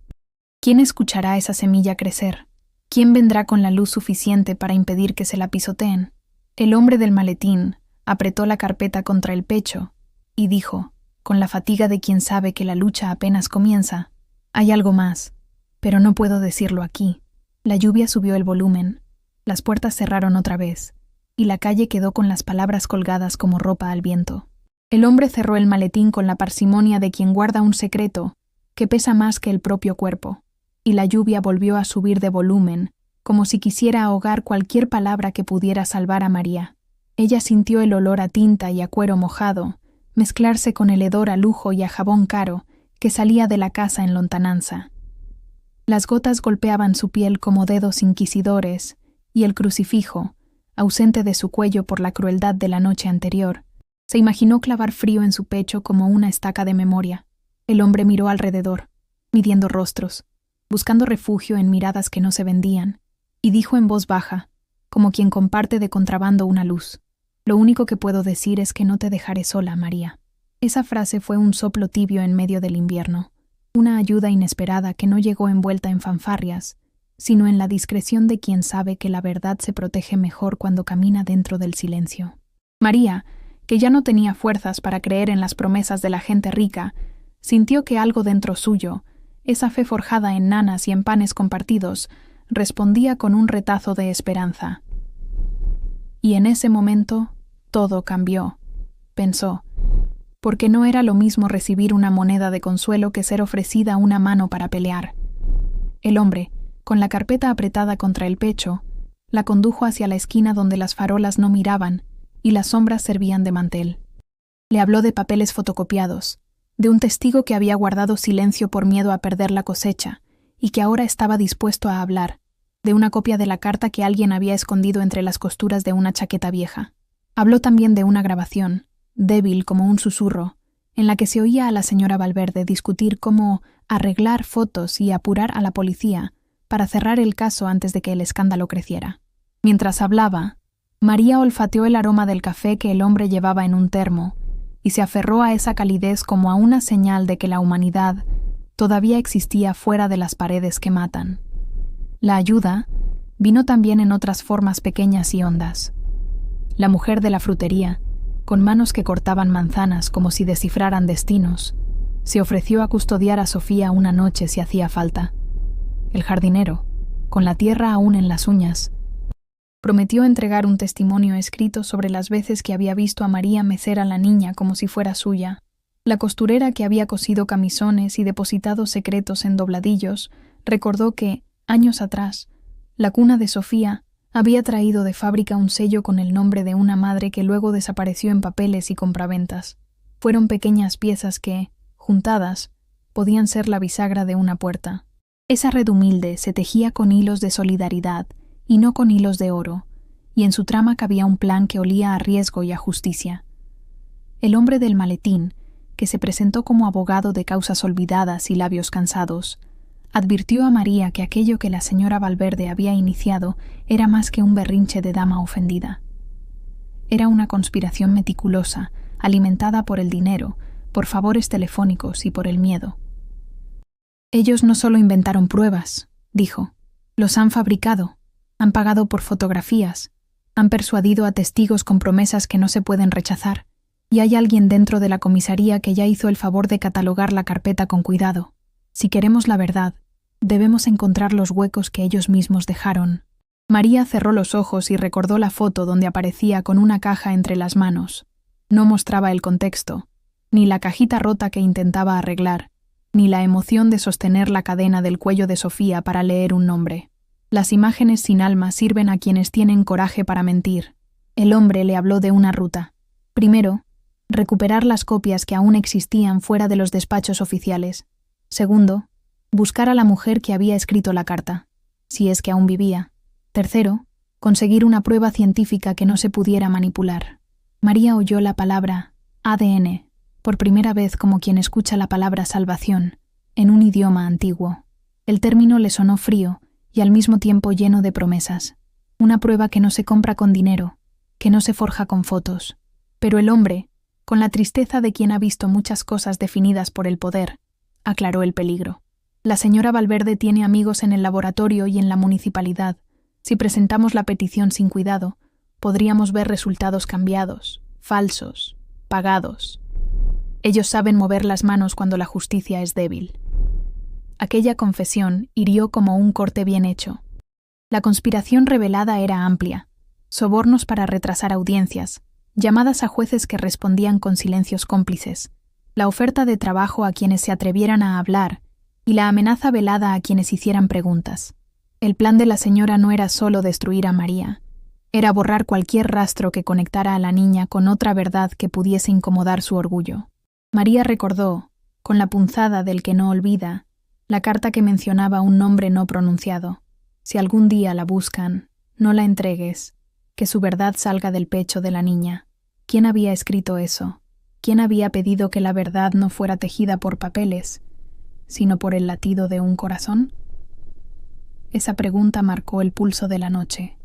¿Quién escuchará esa semilla crecer? ¿Quién vendrá con la luz suficiente para impedir que se la pisoteen? El hombre del maletín apretó la carpeta contra el pecho y dijo, con la fatiga de quien sabe que la lucha apenas comienza, hay algo más, pero no puedo decirlo aquí. La lluvia subió el volumen, las puertas cerraron otra vez, y la calle quedó con las palabras colgadas como ropa al viento. El hombre cerró el maletín con la parsimonia de quien guarda un secreto que pesa más que el propio cuerpo, y la lluvia volvió a subir de volumen, como si quisiera ahogar cualquier palabra que pudiera salvar a María. Ella sintió el olor a tinta y a cuero mojado mezclarse con el hedor a lujo y a jabón caro que salía de la casa en lontananza. Las gotas golpeaban su piel como dedos inquisidores, y el crucifijo, ausente de su cuello por la crueldad de la noche anterior, se imaginó clavar frío en su pecho como una estaca de memoria. El hombre miró alrededor, midiendo rostros, buscando refugio en miradas que no se vendían, y dijo en voz baja, como quien comparte de contrabando una luz: «Lo único que puedo decir es que no te dejaré sola, María». Esa frase fue un soplo tibio en medio del invierno, una ayuda inesperada que no llegó envuelta en fanfarrias, sino en la discreción de quien sabe que la verdad se protege mejor cuando camina dentro del silencio. María, que ya no tenía fuerzas para creer en las promesas de la gente rica, sintió que algo dentro suyo, esa fe forjada en nanas y en panes compartidos, respondía con un retazo de esperanza. Y en ese momento todo cambió, pensó, porque no era lo mismo recibir una moneda de consuelo que ser ofrecida una mano para pelear. El hombre, con la carpeta apretada contra el pecho, la condujo hacia la esquina donde las farolas no miraban y las sombras servían de mantel. Le habló de papeles fotocopiados, de un testigo que había guardado silencio por miedo a perder la cosecha y que ahora estaba dispuesto a hablar, de una copia de la carta que alguien había escondido entre las costuras de una chaqueta vieja. Habló también de una grabación, débil como un susurro, en la que se oía a la señora Valverde discutir cómo arreglar fotos y apurar a la policía para cerrar el caso antes de que el escándalo creciera. Mientras hablaba, María olfateó el aroma del café que el hombre llevaba en un termo y se aferró a esa calidez como a una señal de que la humanidad todavía existía fuera de las paredes que matan. La ayuda vino también en otras formas pequeñas y hondas. La mujer de la frutería, con manos que cortaban manzanas como si descifraran destinos, se ofreció a custodiar a Sofía una noche si hacía falta. El jardinero, con la tierra aún en las uñas, prometió entregar un testimonio escrito sobre las veces que había visto a María mecer a la niña como si fuera suya. La costurera que había cosido camisones y depositado secretos en dobladillos recordó que, años atrás, la cuna de Sofía había traído de fábrica un sello con el nombre de una madre que luego desapareció en papeles y compraventas. Fueron pequeñas piezas que, juntadas, podían ser la bisagra de una puerta. Esa red humilde se tejía con hilos de solidaridad y no con hilos de oro, y en su trama cabía un plan que olía a riesgo y a justicia. El hombre del maletín, que se presentó como abogado de causas olvidadas y labios cansados, advirtió a María que aquello que la señora Valverde había iniciado era más que un berrinche de dama ofendida. Era una conspiración meticulosa, alimentada por el dinero, por favores telefónicos y por el miedo. Ellos no solo inventaron pruebas, dijo, los han fabricado, han pagado por fotografías, han persuadido a testigos con promesas que no se pueden rechazar, y hay alguien dentro de la comisaría que ya hizo el favor de catalogar la carpeta con cuidado. Si queremos la verdad, debemos encontrar los huecos que ellos mismos dejaron. María cerró los ojos y recordó la foto donde aparecía con una caja entre las manos. No mostraba el contexto, ni la cajita rota que intentaba arreglar, ni la emoción de sostener la cadena del cuello de Sofía para leer un nombre. Las imágenes sin alma sirven a quienes tienen coraje para mentir. El hombre le habló de una ruta. Primero, recuperar las copias que aún existían fuera de los despachos oficiales. Segundo, buscar a la mujer que había escrito la carta, si es que aún vivía. Tercero, conseguir una prueba científica que no se pudiera manipular. María oyó la palabra ADN, por primera vez como quien escucha la palabra salvación, en un idioma antiguo. El término le sonó frío y al mismo tiempo lleno de promesas. Una prueba que no se compra con dinero, que no se forja con fotos. Pero el hombre, con la tristeza de quien ha visto muchas cosas definidas por el poder, aclaró el peligro. La señora Valverde tiene amigos en el laboratorio y en la municipalidad. Si presentamos la petición sin cuidado, podríamos ver resultados cambiados, falsos, pagados. Ellos saben mover las manos cuando la justicia es débil. Aquella confesión hirió como un corte bien hecho. La conspiración revelada era amplia. Sobornos para retrasar audiencias, llamadas a jueces que respondían con silencios cómplices, la oferta de trabajo a quienes se atrevieran a hablar y la amenaza velada a quienes hicieran preguntas. El plan de la señora no era solo destruir a María, era borrar cualquier rastro que conectara a la niña con otra verdad que pudiese incomodar su orgullo. María recordó, con la punzada del que no olvida, la carta que mencionaba un nombre no pronunciado. Si algún día la buscan, no la entregues, que su verdad salga del pecho de la niña. ¿Quién había escrito eso? ¿Quién había pedido que la verdad no fuera tejida por papeles, sino por el latido de un corazón? Esa pregunta marcó el pulso de la noche.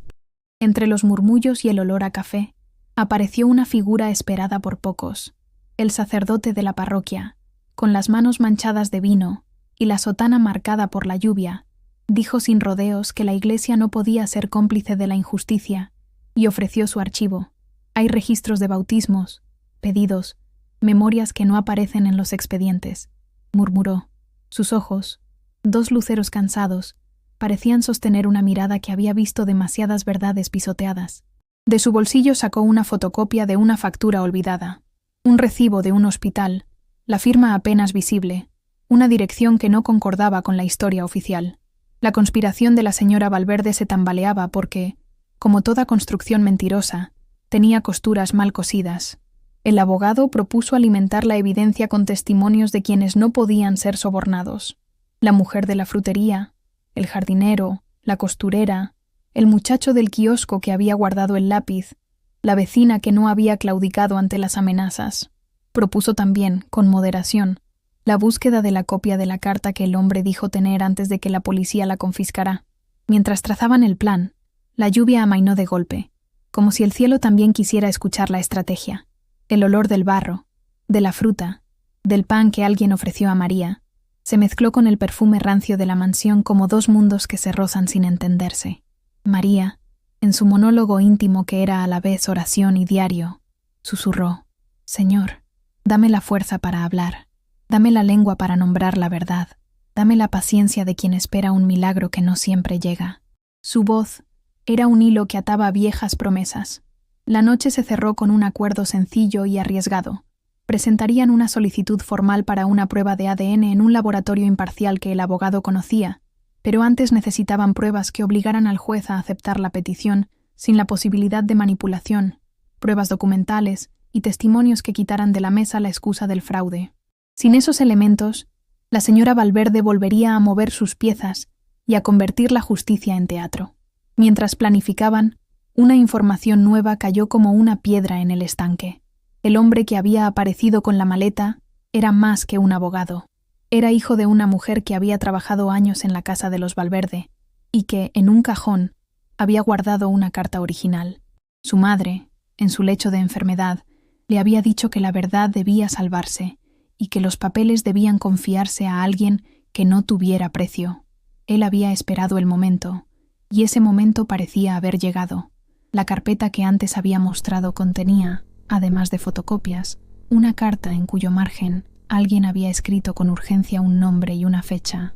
Entre los murmullos y el olor a café, apareció una figura esperada por pocos, el sacerdote de la parroquia, con las manos manchadas de vino y la sotana marcada por la lluvia. Dijo sin rodeos que la Iglesia no podía ser cómplice de la injusticia y ofreció su archivo. Hay registros de bautismos, pedidos, memorias que no aparecen en los expedientes, murmuró. Sus ojos, 2 luceros cansados, parecían sostener una mirada que había visto demasiadas verdades pisoteadas. De su bolsillo sacó una fotocopia de una factura olvidada, un recibo de un hospital, la firma apenas visible, una dirección que no concordaba con la historia oficial. La conspiración de la señora Valverde se tambaleaba porque, como toda construcción mentirosa, tenía costuras mal cosidas. El abogado propuso alimentar la evidencia con testimonios de quienes no podían ser sobornados. La mujer de la frutería, el jardinero, la costurera, el muchacho del kiosco que había guardado el lápiz, la vecina que no había claudicado ante las amenazas. Propuso también, con moderación, la búsqueda de la copia de la carta que el hombre dijo tener antes de que la policía la confiscara. Mientras trazaban el plan, la lluvia amainó de golpe, como si el cielo también quisiera escuchar la estrategia. El olor del barro, de la fruta, del pan que alguien ofreció a María, se mezcló con el perfume rancio de la mansión como 2 mundos que se rozan sin entenderse. María, en su monólogo íntimo que era a la vez oración y diario, susurró: «Señor, dame la fuerza para hablar, dame la lengua para nombrar la verdad, dame la paciencia de quien espera un milagro que no siempre llega». Su voz era un hilo que ataba viejas promesas. La noche se cerró con un acuerdo sencillo y arriesgado. Presentarían una solicitud formal para una prueba de ADN en un laboratorio imparcial que el abogado conocía, pero antes necesitaban pruebas que obligaran al juez a aceptar la petición sin la posibilidad de manipulación, pruebas documentales y testimonios que quitaran de la mesa la excusa del fraude. Sin esos elementos, la señora Valverde volvería a mover sus piezas y a convertir la justicia en teatro. Mientras planificaban, una información nueva cayó como una piedra en el estanque. El hombre que había aparecido con la maleta era más que un abogado. Era hijo de una mujer que había trabajado años en la casa de los Valverde y que, en un cajón, había guardado una carta original. Su madre, en su lecho de enfermedad, le había dicho que la verdad debía salvarse y que los papeles debían confiarse a alguien que no tuviera precio. Él había esperado el momento, y ese momento parecía haber llegado. La carpeta que antes había mostrado contenía, además de fotocopias, una carta en cuyo margen alguien había escrito con urgencia un nombre y una fecha.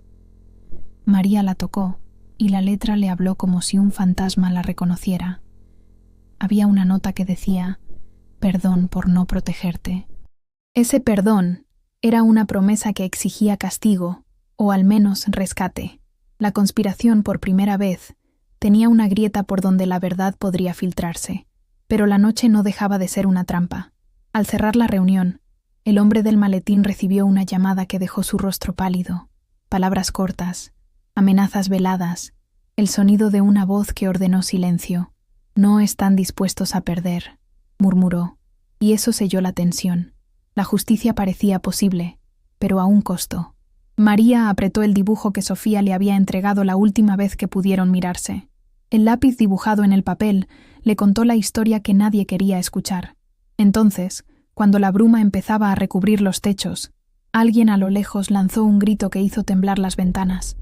María la tocó, y la letra le habló como si un fantasma la reconociera. Había una nota que decía: «Perdón por no protegerte». Ese perdón era una promesa que exigía castigo, o al menos rescate. La conspiración, por primera vez, tenía una grieta por donde la verdad podría filtrarse. Pero la noche no dejaba de ser una trampa. Al cerrar la reunión, el hombre del maletín recibió una llamada que dejó su rostro pálido. Palabras cortas, amenazas veladas, el sonido de una voz que ordenó silencio. «No están dispuestos a perder», murmuró, y eso selló la tensión. La justicia parecía posible, pero a un costo. María apretó el dibujo que Sofía le había entregado la última vez que pudieron mirarse. El lápiz dibujado en el papel le contó la historia que nadie quería escuchar. Entonces, cuando la bruma empezaba a recubrir los techos, alguien a lo lejos lanzó un grito que hizo temblar las ventanas.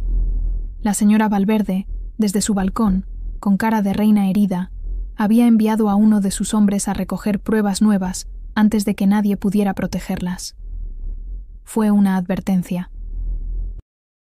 La señora Valverde, desde su balcón, con cara de reina herida, había enviado a uno de sus hombres a recoger pruebas nuevas antes de que nadie pudiera protegerlas. Fue una advertencia.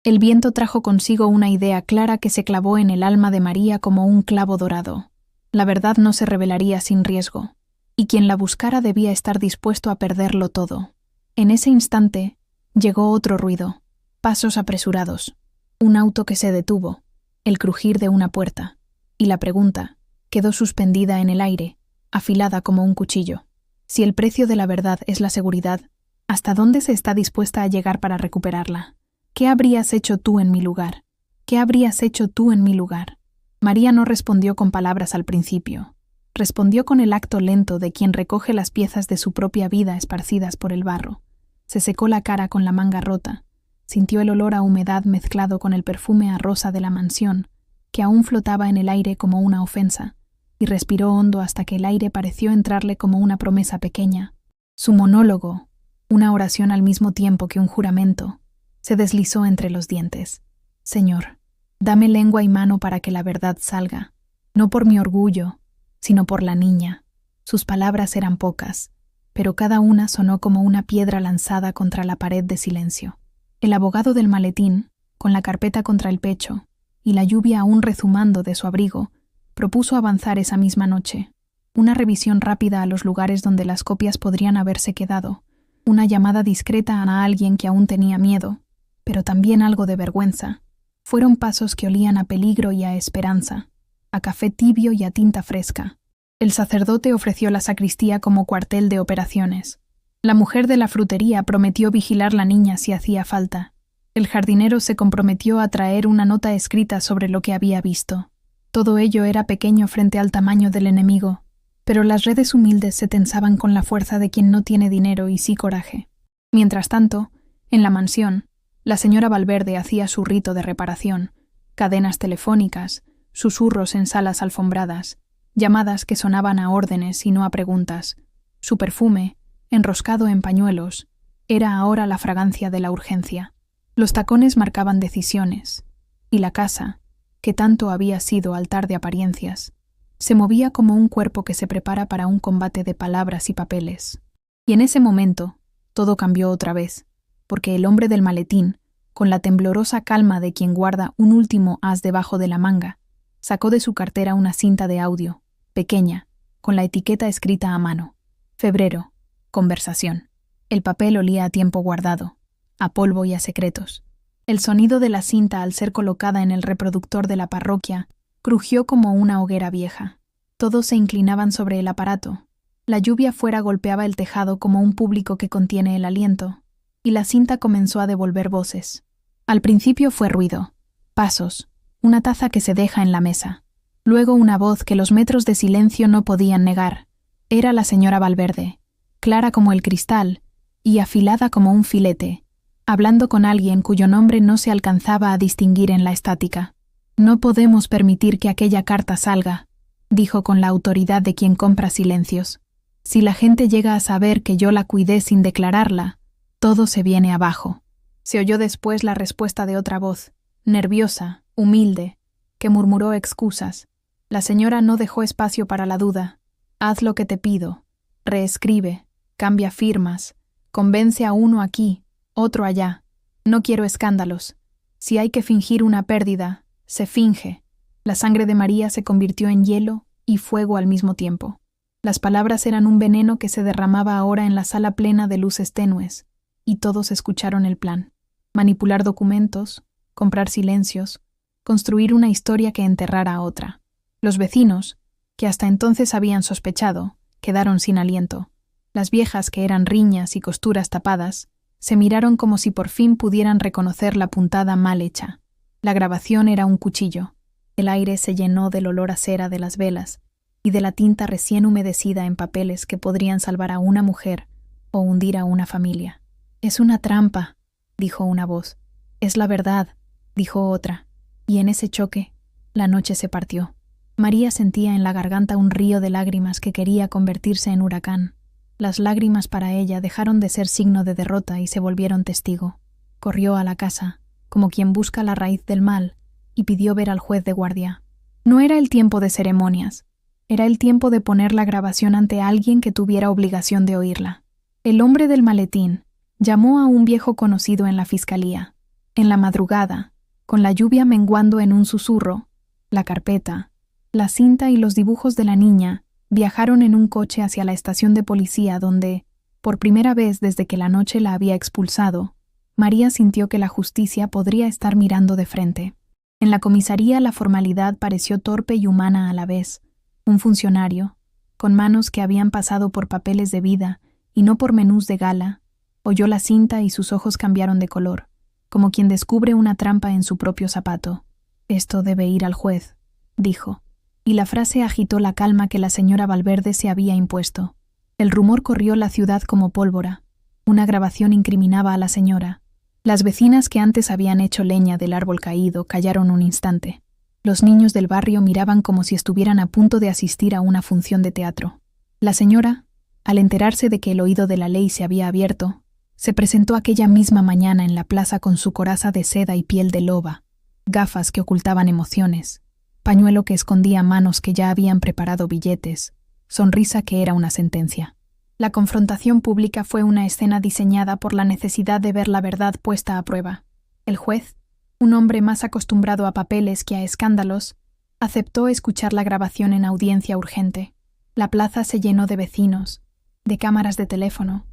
El viento trajo consigo una idea clara que se clavó en el alma de María como un clavo dorado. La verdad no se revelaría sin riesgo, y quien la buscara debía estar dispuesto a perderlo todo. En ese instante, llegó otro ruido. Pasos apresurados, un auto que se detuvo, el crujir de una puerta, y la pregunta quedó suspendida en el aire, afilada como un cuchillo. Si el precio de la verdad es la seguridad, ¿hasta dónde se está dispuesta a llegar para recuperarla? ¿Qué habrías hecho tú en mi lugar? ¿Qué habrías hecho tú en mi lugar? María no respondió con palabras al principio. Respondió con el acto lento de quien recoge las piezas de su propia vida esparcidas por el barro. Se secó la cara con la manga rota, sintió el olor a humedad mezclado con el perfume a rosa de la mansión, que aún flotaba en el aire como una ofensa, y respiró hondo hasta que el aire pareció entrarle como una promesa pequeña. Su monólogo, una oración al mismo tiempo que un juramento, se deslizó entre los dientes. Señor, dame lengua y mano para que la verdad salga, no por mi orgullo, sino por la niña. Sus palabras eran pocas, pero cada una sonó como una piedra lanzada contra la pared de silencio. El abogado del maletín, con la carpeta contra el pecho, y la lluvia aún rezumando de su abrigo, propuso avanzar esa misma noche. Una revisión rápida a los lugares donde las copias podrían haberse quedado, una llamada discreta a alguien que aún tenía miedo, pero también algo de vergüenza. Fueron pasos que olían a peligro y a esperanza, a café tibio y a tinta fresca. El sacerdote ofreció la sacristía como cuartel de operaciones. La mujer de la frutería prometió vigilar la niña si hacía falta. El jardinero se comprometió a traer una nota escrita sobre lo que había visto. Todo ello era pequeño frente al tamaño del enemigo, pero las redes humildes se tensaban con la fuerza de quien no tiene dinero y sí coraje. Mientras tanto, en la mansión, la señora Valverde hacía su rito de reparación, cadenas telefónicas, susurros en salas alfombradas, llamadas que sonaban a órdenes y no a preguntas. Su perfume, enroscado en pañuelos, era ahora la fragancia de la urgencia. Los tacones marcaban decisiones, y la casa, que tanto había sido altar de apariencias, se movía como un cuerpo que se prepara para un combate de palabras y papeles. Y en ese momento, todo cambió otra vez, porque el hombre del maletín, con la temblorosa calma de quien guarda un último as debajo de la manga, sacó de su cartera una cinta de audio, pequeña, con la etiqueta escrita a mano. Febrero, conversación. El papel olía a tiempo guardado, a polvo y a secretos. El sonido de la cinta al ser colocada en el reproductor de la parroquia crujió como una hoguera vieja. Todos se inclinaban sobre el aparato. La lluvia fuera golpeaba el tejado como un público que contiene el aliento, y la cinta comenzó a devolver voces. Al principio fue ruido, pasos, una taza que se deja en la mesa. Luego una voz que los metros de silencio no podían negar. Era la señora Valverde, clara como el cristal y afilada como un filete, hablando con alguien cuyo nombre no se alcanzaba a distinguir en la estática. «No podemos permitir que aquella carta salga», dijo con la autoridad de quien compra silencios. «Si la gente llega a saber que yo la cuidé sin declararla, todo se viene abajo». Se oyó después la respuesta de otra voz, nerviosa, humilde, que murmuró excusas. La señora no dejó espacio para la duda. «Haz lo que te pido. Reescribe, cambia firmas, convence a uno aquí, otro allá. No quiero escándalos. Si hay que fingir una pérdida, se finge». La sangre de María se convirtió en hielo y fuego al mismo tiempo. Las palabras eran un veneno que se derramaba ahora en la sala plena de luces tenues, y todos escucharon el plan. Manipular documentos, comprar silencios, construir una historia que enterrara a otra. Los vecinos, que hasta entonces habían sospechado, quedaron sin aliento. Las viejas, que eran riñas y costuras tapadas, se miraron como si por fin pudieran reconocer la puntada mal hecha. La grabación era un cuchillo. El aire se llenó del olor a cera de las velas y de la tinta recién humedecida en papeles que podrían salvar a una mujer o hundir a una familia. «Es una trampa», dijo una voz. «Es la verdad», dijo otra. Y en ese choque, la noche se partió. María sentía en la garganta un río de lágrimas que quería convertirse en huracán. Las lágrimas para ella dejaron de ser signo de derrota y se volvieron testigo. Corrió a la casa, como quien busca la raíz del mal, y pidió ver al juez de guardia. No era el tiempo de ceremonias, era el tiempo de poner la grabación ante alguien que tuviera obligación de oírla. El hombre del maletín llamó a un viejo conocido en la fiscalía. En la madrugada, con la lluvia menguando en un susurro, la carpeta, la cinta y los dibujos de la niña viajaron en un coche hacia la estación de policía donde, por primera vez desde que la noche la había expulsado, María sintió que la justicia podría estar mirando de frente. En la comisaría la formalidad pareció torpe y humana a la vez. Un funcionario, con manos que habían pasado por papeles de vida y no por menús de gala, oyó la cinta y sus ojos cambiaron de color, como quien descubre una trampa en su propio zapato. «Esto debe ir al juez», dijo, y la frase agitó la calma que la señora Valverde se había impuesto. El rumor corrió la ciudad como pólvora. Una grabación incriminaba a la señora. Las vecinas que antes habían hecho leña del árbol caído callaron un instante. Los niños del barrio miraban como si estuvieran a punto de asistir a una función de teatro. La señora, al enterarse de que el oído de la ley se había abierto, se presentó aquella misma mañana en la plaza con su coraza de seda y piel de loba, gafas que ocultaban emociones, pañuelo que escondía manos que ya habían preparado billetes, sonrisa que era una sentencia. La confrontación pública fue una escena diseñada por la necesidad de ver la verdad puesta a prueba. El juez, un hombre más acostumbrado a papeles que a escándalos, aceptó escuchar la grabación en audiencia urgente. La plaza se llenó de vecinos, de cámaras de teléfono,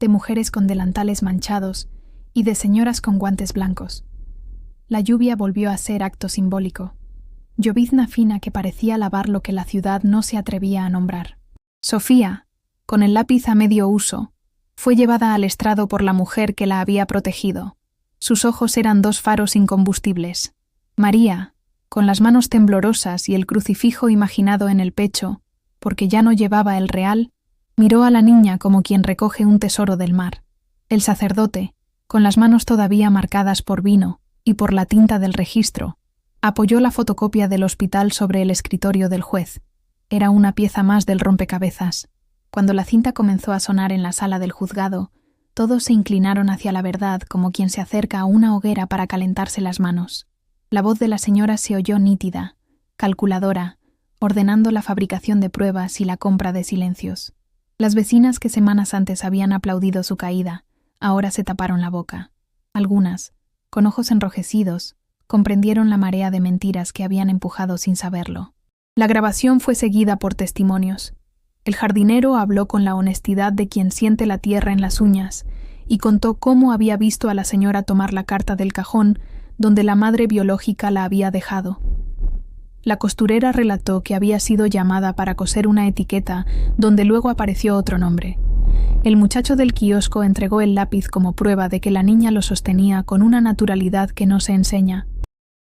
de mujeres con delantales manchados y de señoras con guantes blancos. La lluvia volvió a ser acto simbólico. Llovizna fina que parecía lavar lo que la ciudad no se atrevía a nombrar. Sofía, con el lápiz a medio uso, fue llevada al estrado por la mujer que la había protegido. Sus ojos eran dos faros incombustibles. María, con las manos temblorosas y el crucifijo imaginado en el pecho, porque ya no llevaba el real, miró a la niña como quien recoge un tesoro del mar. El sacerdote, con las manos todavía marcadas por vino y por la tinta del registro, apoyó la fotocopia del hospital sobre el escritorio del juez. Era una pieza más del rompecabezas. Cuando la cinta comenzó a sonar en la sala del juzgado, todos se inclinaron hacia la verdad como quien se acerca a una hoguera para calentarse las manos. La voz de la señora se oyó nítida, calculadora, ordenando la fabricación de pruebas y la compra de silencios. Las vecinas que semanas antes habían aplaudido su caída, ahora se taparon la boca. Algunas, con ojos enrojecidos, comprendieron la marea de mentiras que habían empujado sin saberlo. La grabación fue seguida por testimonios. El jardinero habló con la honestidad de quien siente la tierra en las uñas y contó cómo había visto a la señora tomar la carta del cajón donde la madre biológica la había dejado. La costurera relató que había sido llamada para coser una etiqueta donde luego apareció otro nombre. El muchacho del kiosco entregó el lápiz como prueba de que la niña lo sostenía con una naturalidad que no se enseña.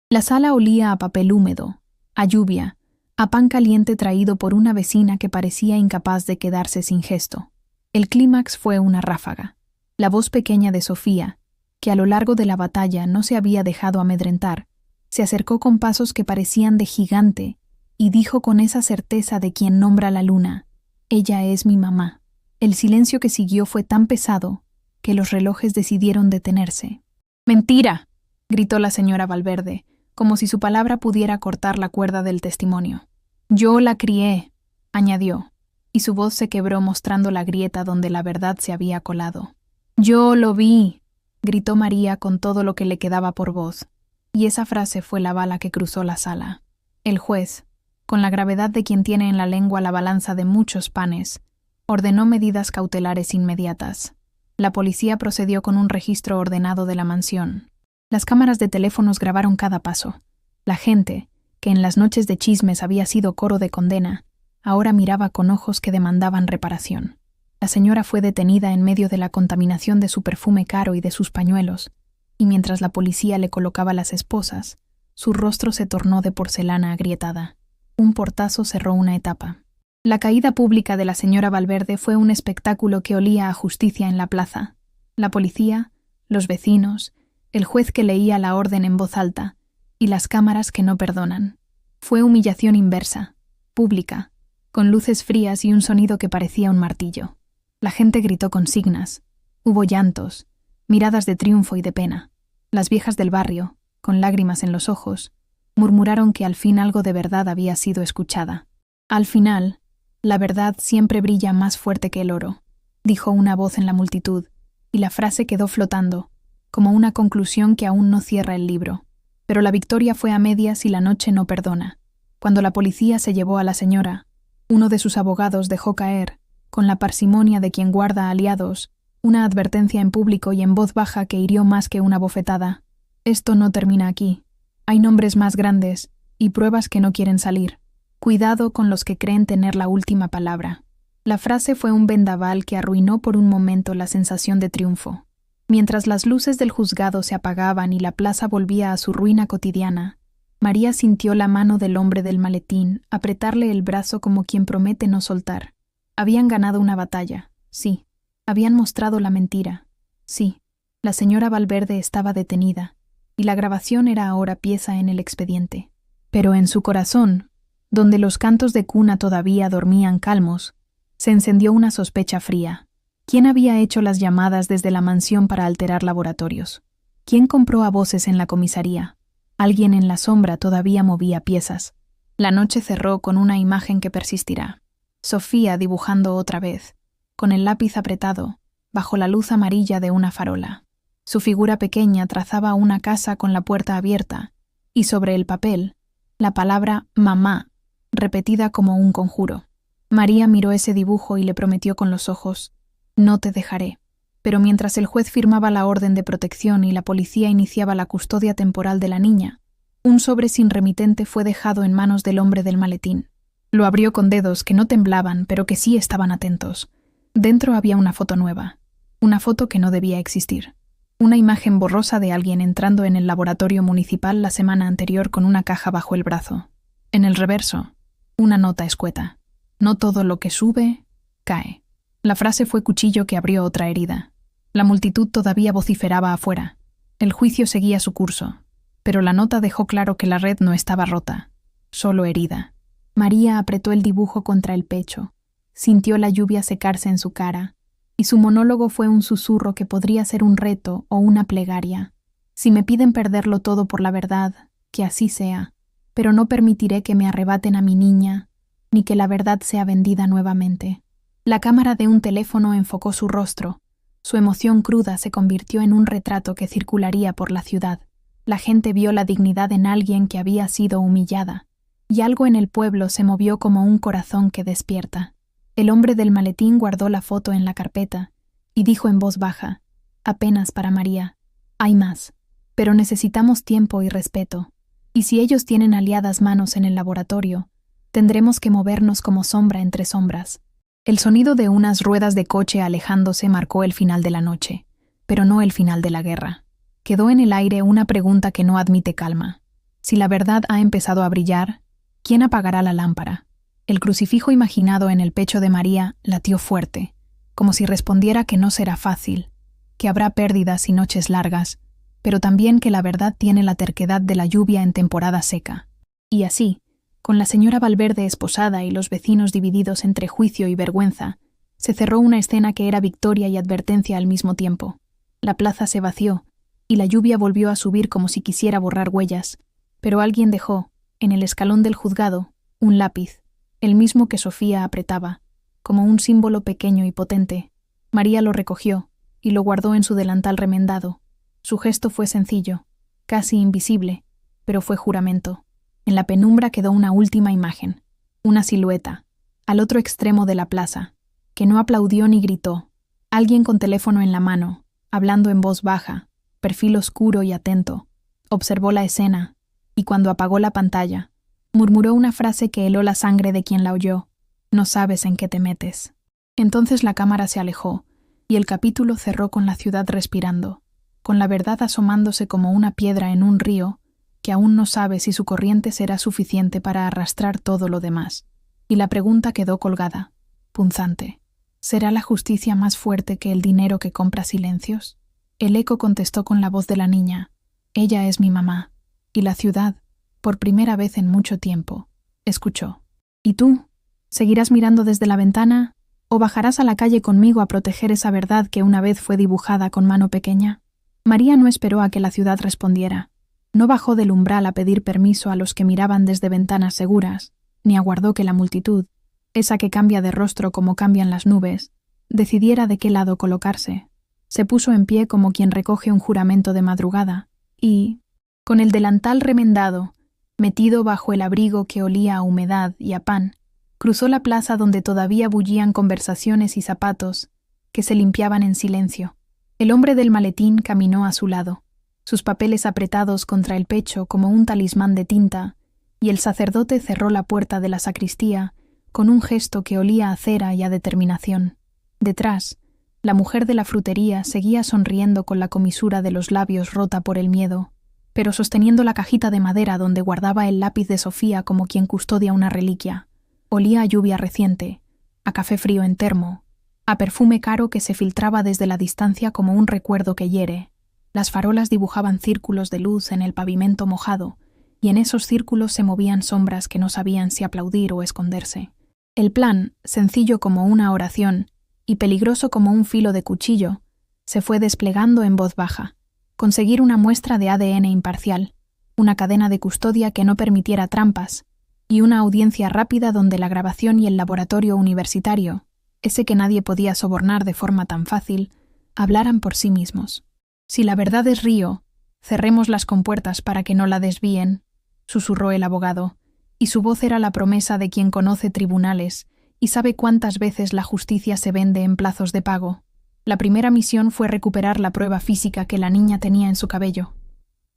La sala olía a papel húmedo, a lluvia, a pan caliente traído por una vecina que parecía incapaz de quedarse sin gesto. El clímax fue una ráfaga. La voz pequeña de Sofía, que a lo largo de la batalla no se había dejado amedrentar, se acercó con pasos que parecían de gigante y dijo con esa certeza de quien nombra la luna: «Ella es mi mamá». El silencio que siguió fue tan pesado que los relojes decidieron detenerse. «¡Mentira!», gritó la señora Valverde, como si su palabra pudiera cortar la cuerda del testimonio. «Yo la crié», añadió, y su voz se quebró mostrando la grieta donde la verdad se había colado. «Yo lo vi», gritó María con todo lo que le quedaba por voz, y esa frase fue la bala que cruzó la sala. El juez, con la gravedad de quien tiene en la lengua la balanza de muchos panes, ordenó medidas cautelares inmediatas. La policía procedió con un registro ordenado de la mansión. Las cámaras de teléfonos grabaron cada paso. La gente, que en las noches de chismes había sido coro de condena, ahora miraba con ojos que demandaban reparación. La señora fue detenida en medio de la contaminación de su perfume caro y de sus pañuelos, y mientras la policía le colocaba las esposas, su rostro se tornó de porcelana agrietada. Un portazo cerró una etapa. La caída pública de la señora Valverde fue un espectáculo que olía a justicia en la plaza. La policía, los vecinos, el juez que leía la orden en voz alta, y las cámaras que no perdonan. Fue humillación inversa, pública, con luces frías y un sonido que parecía un martillo. La gente gritó consignas. Hubo llantos, miradas de triunfo y de pena. Las viejas del barrio, con lágrimas en los ojos, murmuraron que al fin algo de verdad había sido escuchada. Al final, la verdad siempre brilla más fuerte que el oro, dijo una voz en la multitud, y la frase quedó flotando, como una conclusión que aún no cierra el libro. Pero la victoria fue a medias y la noche no perdona. Cuando la policía se llevó a la señora, uno de sus abogados dejó caer, con la parsimonia de quien guarda aliados, Una advertencia en público y en voz baja que hirió más que una bofetada. Esto no termina aquí. Hay nombres más grandes y pruebas que no quieren salir. Cuidado con los que creen tener la última palabra. La frase fue un vendaval que arruinó por un momento la sensación de triunfo. Mientras las luces del juzgado se apagaban y la plaza volvía a su ruina cotidiana, María sintió la mano del hombre del maletín apretarle el brazo como quien promete no soltar. Habían ganado una batalla, sí. Habían mostrado la mentira, sí. La señora Valverde estaba detenida, y la grabación era ahora pieza en el expediente. Pero en su corazón, donde los cantos de cuna todavía dormían calmos, se encendió una sospecha fría. ¿Quién había hecho las llamadas desde la mansión para alterar laboratorios? ¿Quién compró a voces en la comisaría? Alguien en la sombra todavía movía piezas. La noche cerró con una imagen que persistirá. Sofía dibujando otra vez, con el lápiz apretado, bajo la luz amarilla de una farola. Su figura pequeña trazaba una casa con la puerta abierta, y sobre el papel, la palabra mamá, repetida como un conjuro. María miró ese dibujo y le prometió con los ojos: no te dejaré. Pero mientras el juez firmaba la orden de protección y la policía iniciaba la custodia temporal de la niña, un sobre sin remitente fue dejado en manos del hombre del maletín. Lo abrió con dedos que no temblaban, pero que sí estaban atentos. Dentro había una foto nueva, una foto que no debía existir. Una imagen borrosa de alguien entrando en el laboratorio municipal la semana anterior con una caja bajo el brazo. En el reverso, una nota escueta: no todo lo que sube, cae. La frase fue cuchillo que abrió otra herida. La multitud todavía vociferaba afuera. El juicio seguía su curso, pero la nota dejó claro que la red no estaba rota, solo herida. María apretó el dibujo contra el pecho, sintió la lluvia secarse en su cara, y su monólogo fue un susurro que podría ser un reto o una plegaria. Si me piden perderlo todo por la verdad, que así sea, pero no permitiré que me arrebaten a mi niña, ni que la verdad sea vendida nuevamente. La cámara de un teléfono enfocó su rostro. Su emoción cruda se convirtió en un retrato que circularía por la ciudad. La gente vio la dignidad en alguien que había sido humillada, y algo en el pueblo se movió como un corazón que despierta. El hombre del maletín guardó la foto en la carpeta y dijo en voz baja, apenas para María: hay más, pero necesitamos tiempo y respeto, y si ellos tienen aliadas manos en el laboratorio, tendremos que movernos como sombra entre sombras. El sonido de unas ruedas de coche alejándose marcó el final de la noche, pero no el final de la guerra. Quedó en el aire una pregunta que no admite calma. Si la verdad ha empezado a brillar, ¿quién apagará la lámpara? El crucifijo imaginado en el pecho de María latió fuerte, como si respondiera que no será fácil, que habrá pérdidas y noches largas, pero también que la verdad tiene la terquedad de la lluvia en temporada seca. Y así, con la señora Valverde esposada y los vecinos divididos entre juicio y vergüenza, se cerró una escena que era victoria y advertencia al mismo tiempo. La plaza se vació, y la lluvia volvió a subir como si quisiera borrar huellas, pero alguien dejó, en el escalón del juzgado, un lápiz, el mismo que Sofía apretaba, como un símbolo pequeño y potente. María lo recogió, y lo guardó en su delantal remendado. Su gesto fue sencillo, casi invisible, pero fue juramento. En la penumbra quedó una última imagen, una silueta, al otro extremo de la plaza, que no aplaudió ni gritó. Alguien con teléfono en la mano, hablando en voz baja, perfil oscuro y atento, observó la escena, y cuando apagó la pantalla, murmuró una frase que heló la sangre de quien la oyó: no sabes en qué te metes. Entonces la cámara se alejó, y el capítulo cerró con la ciudad respirando, con la verdad asomándose como una piedra en un río que aún no sabe si su corriente será suficiente para arrastrar todo lo demás. Y la pregunta quedó colgada, punzante: ¿será la justicia más fuerte que el dinero que compra silencios? El eco contestó con la voz de la niña: ella es mi mamá. Y la ciudad, por primera vez en mucho tiempo, escuchó. ¿Y tú? ¿Seguirás mirando desde la ventana? ¿O bajarás a la calle conmigo a proteger esa verdad que una vez fue dibujada con mano pequeña? María no esperó a que la ciudad respondiera. No bajó del umbral a pedir permiso a los que miraban desde ventanas seguras, ni aguardó que la multitud, esa que cambia de rostro como cambian las nubes, decidiera de qué lado colocarse. Se puso en pie como quien recoge un juramento de madrugada, y, con el delantal remendado, metido bajo el abrigo que olía a humedad y a pan, cruzó la plaza donde todavía bullían conversaciones y zapatos, que se limpiaban en silencio. El hombre del maletín caminó a su lado, sus papeles apretados contra el pecho como un talismán de tinta, y el sacerdote cerró la puerta de la sacristía con un gesto que olía a cera y a determinación. Detrás, la mujer de la frutería seguía sonriendo con la comisura de los labios rota por el miedo, pero sosteniendo la cajita de madera donde guardaba el lápiz de Sofía como quien custodia una reliquia. Olía a lluvia reciente, a café frío en termo, a perfume caro que se filtraba desde la distancia como un recuerdo que hiere. Las farolas dibujaban círculos de luz en el pavimento mojado, y en esos círculos se movían sombras que no sabían si aplaudir o esconderse. El plan, sencillo como una oración y peligroso como un filo de cuchillo, se fue desplegando en voz baja. Conseguir una muestra de ADN imparcial, una cadena de custodia que no permitiera trampas, y una audiencia rápida donde la grabación y el laboratorio universitario, ese que nadie podía sobornar de forma tan fácil, hablaran por sí mismos. Si la verdad es río, cerremos las compuertas para que no la desvíen, susurró el abogado, y su voz era la promesa de quien conoce tribunales y sabe cuántas veces la justicia se vende en plazos de pago. La primera misión fue recuperar la prueba física que la niña tenía en su cabello.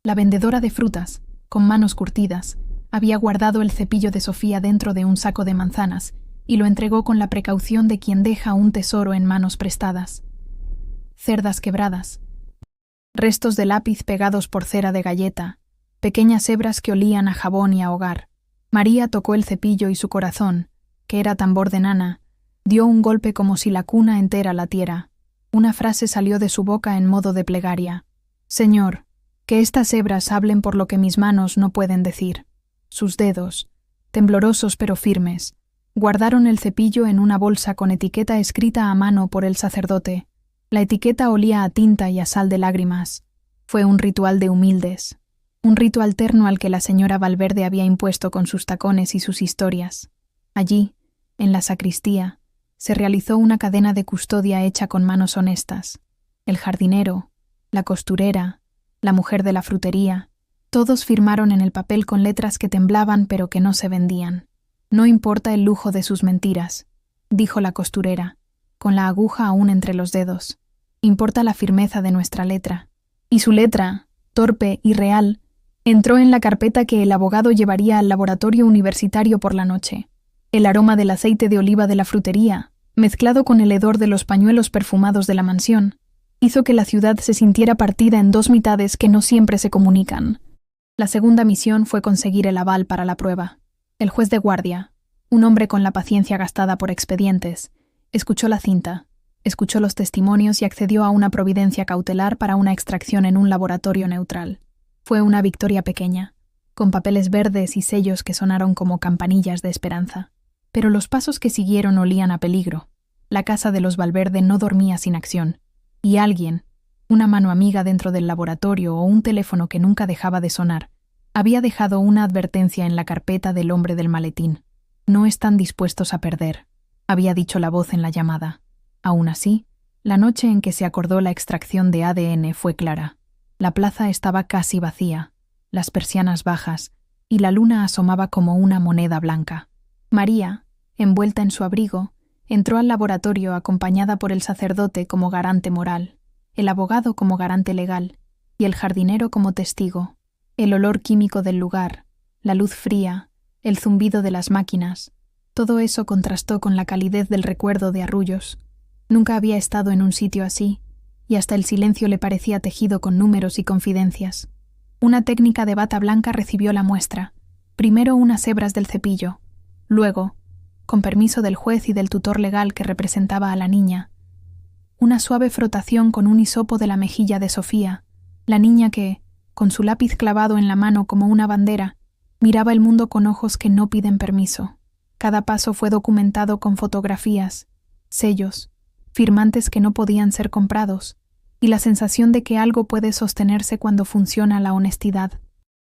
La vendedora de frutas, con manos curtidas, había guardado el cepillo de Sofía dentro de un saco de manzanas y lo entregó con la precaución de quien deja un tesoro en manos prestadas. Cerdas quebradas, restos de lápiz pegados por cera de galleta, pequeñas hebras que olían a jabón y a hogar. María tocó el cepillo y su corazón, que era tambor de nana, dio un golpe como si la cuna entera latiera. Una frase salió de su boca en modo de plegaria. Señor, que estas hebras hablen por lo que mis manos no pueden decir. Sus dedos, temblorosos pero firmes, guardaron el cepillo en una bolsa con etiqueta escrita a mano por el sacerdote. La etiqueta olía a tinta y a sal de lágrimas. Fue un ritual de humildes, un rito alterno al que la señora Valverde había impuesto con sus tacones y sus historias. Allí, en la sacristía, se realizó una cadena de custodia hecha con manos honestas. El jardinero, la costurera, la mujer de la frutería, todos firmaron en el papel con letras que temblaban pero que no se vendían. No importa el lujo de sus mentiras, dijo la costurera, con la aguja aún entre los dedos. Importa la firmeza de nuestra letra. Y su letra, torpe y real, entró en la carpeta que el abogado llevaría al laboratorio universitario por la noche. El aroma del aceite de oliva de la frutería, mezclado con el hedor de los pañuelos perfumados de la mansión, hizo que la ciudad se sintiera partida en dos mitades que no siempre se comunican. La segunda misión fue conseguir el aval para la prueba. El juez de guardia, un hombre con la paciencia gastada por expedientes, escuchó la cinta, escuchó los testimonios y accedió a una providencia cautelar para una extracción en un laboratorio neutral. Fue una victoria pequeña, con papeles verdes y sellos que sonaron como campanillas de esperanza. Pero los pasos que siguieron olían a peligro. La casa de los Valverde no dormía sin acción, y alguien, una mano amiga dentro del laboratorio o un teléfono que nunca dejaba de sonar, había dejado una advertencia en la carpeta del hombre del maletín. No están dispuestos a perder, había dicho la voz en la llamada. Aún así, la noche en que se acordó la extracción de ADN fue clara. La plaza estaba casi vacía, las persianas bajas, y la luna asomaba como una moneda blanca. María, envuelta en su abrigo, entró al laboratorio acompañada por el sacerdote como garante moral, el abogado como garante legal y el jardinero como testigo. El olor químico del lugar, la luz fría, el zumbido de las máquinas, todo eso contrastó con la calidez del recuerdo de Arrullos. Nunca había estado en un sitio así, y hasta el silencio le parecía tejido con números y confidencias. Una técnica de bata blanca recibió la muestra, primero unas hebras del cepillo, luego, con permiso del juez y del tutor legal que representaba a la niña, una suave frotación con un hisopo de la mejilla de Sofía, la niña que, con su lápiz clavado en la mano como una bandera, miraba el mundo con ojos que no piden permiso. Cada paso fue documentado con fotografías, sellos, firmantes que no podían ser comprados, y la sensación de que algo puede sostenerse cuando funciona la honestidad.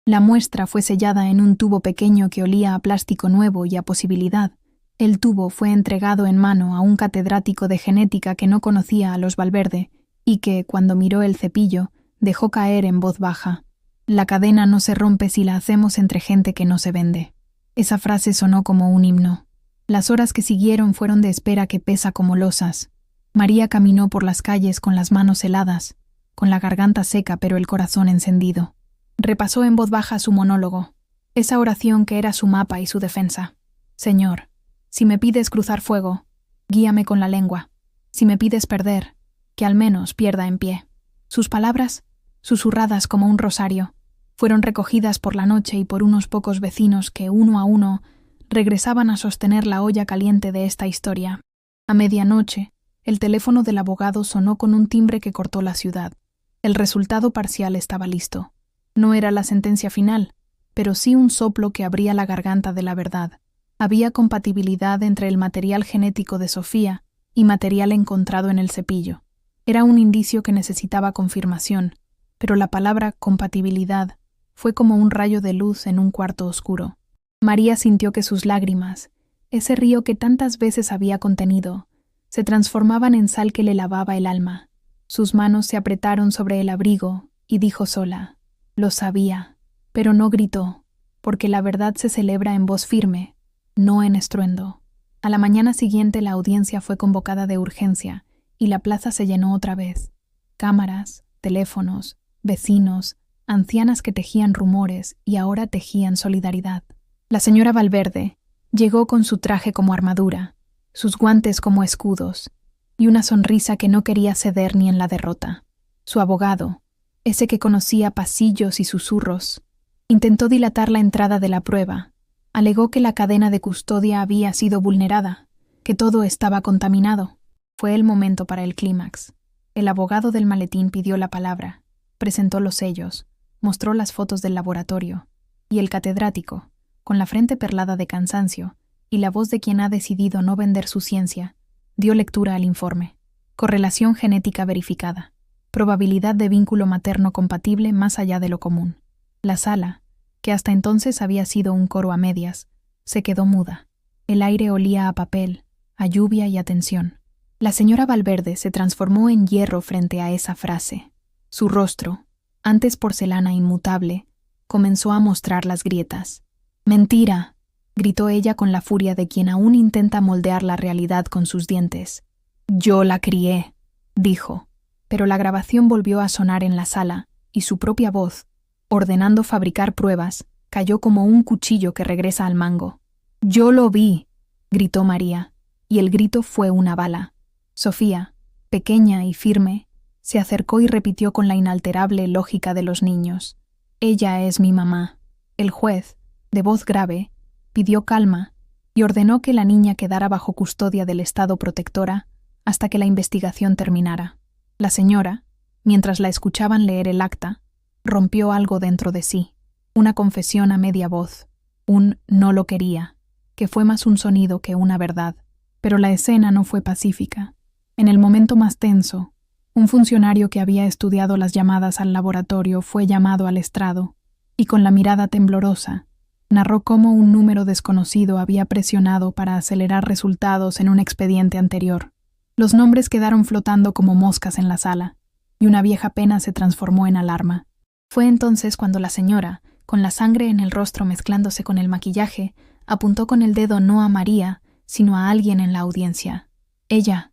La muestra fue sellada en un tubo pequeño que olía a plástico nuevo y a posibilidad. El tubo fue entregado en mano a un catedrático de genética que no conocía a los Valverde y que, cuando miró el cepillo, dejó caer en voz baja: «La cadena no se rompe si la hacemos entre gente que no se vende». Esa frase sonó como un himno. Las horas que siguieron fueron de espera que pesa como losas. María caminó por las calles con las manos heladas, con la garganta seca pero el corazón encendido. Repasó en voz baja su monólogo, esa oración que era su mapa y su defensa. Señor, si me pides cruzar fuego, guíame con la lengua. Si me pides perder, que al menos pierda en pie. Sus palabras, susurradas como un rosario, fueron recogidas por la noche y por unos pocos vecinos que, uno a uno, regresaban a sostener la olla caliente de esta historia. A medianoche, el teléfono del abogado sonó con un timbre que cortó la ciudad. El resultado parcial estaba listo. No era la sentencia final, pero sí un soplo que abría la garganta de la verdad. Había compatibilidad entre el material genético de Sofía y material encontrado en el cepillo. Era un indicio que necesitaba confirmación, pero la palabra compatibilidad fue como un rayo de luz en un cuarto oscuro. María sintió que sus lágrimas, ese río que tantas veces había contenido, se transformaban en sal que le lavaba el alma. Sus manos se apretaron sobre el abrigo y dijo sola, «Lo sabía», pero no gritó, porque la verdad se celebra en voz firme, no en estruendo. A la mañana siguiente la audiencia fue convocada de urgencia y la plaza se llenó otra vez. Cámaras, teléfonos, vecinos, ancianas que tejían rumores y ahora tejían solidaridad. La señora Valverde llegó con su traje como armadura, sus guantes como escudos, y una sonrisa que no quería ceder ni en la derrota. Su abogado, ese que conocía pasillos y susurros, intentó dilatar la entrada de la prueba. Alegó que la cadena de custodia había sido vulnerada, que todo estaba contaminado. Fue el momento para el clímax. El abogado del maletín pidió la palabra, presentó los sellos, mostró las fotos del laboratorio, y el catedrático, con la frente perlada de cansancio y la voz de quien ha decidido no vender su ciencia, dio lectura al informe. Correlación genética verificada. Probabilidad de vínculo materno compatible más allá de lo común. La sala, que hasta entonces había sido un coro a medias, se quedó muda. El aire olía a papel, a lluvia y a tensión. La señora Valverde se transformó en hierro frente a esa frase. Su rostro, antes porcelana inmutable, comenzó a mostrar las grietas. «¡Mentira!», gritó ella con la furia de quien aún intenta moldear la realidad con sus dientes. «Yo la crié», dijo, pero la grabación volvió a sonar en la sala, y su propia voz, ordenando fabricar pruebas, cayó como un cuchillo que regresa al mango. «Yo lo vi», gritó María, y el grito fue una bala. Sofía, pequeña y firme, se acercó y repitió con la inalterable lógica de los niños. «Ella es mi mamá». El juez, de voz grave, pidió calma y ordenó que la niña quedara bajo custodia del Estado protectora hasta que la investigación terminara. La señora, mientras la escuchaban leer el acta, rompió algo dentro de sí, una confesión a media voz, un «no lo quería», que fue más un sonido que una verdad. Pero la escena no fue pacífica. En el momento más tenso, un funcionario que había estudiado las llamadas al laboratorio fue llamado al estrado, y con la mirada temblorosa, narró cómo un número desconocido había presionado para acelerar resultados en un expediente anterior. Los nombres quedaron flotando como moscas en la sala, y una vieja pena se transformó en alarma. Fue entonces cuando la señora, con la sangre en el rostro mezclándose con el maquillaje, apuntó con el dedo no a María, sino a alguien en la audiencia. Ella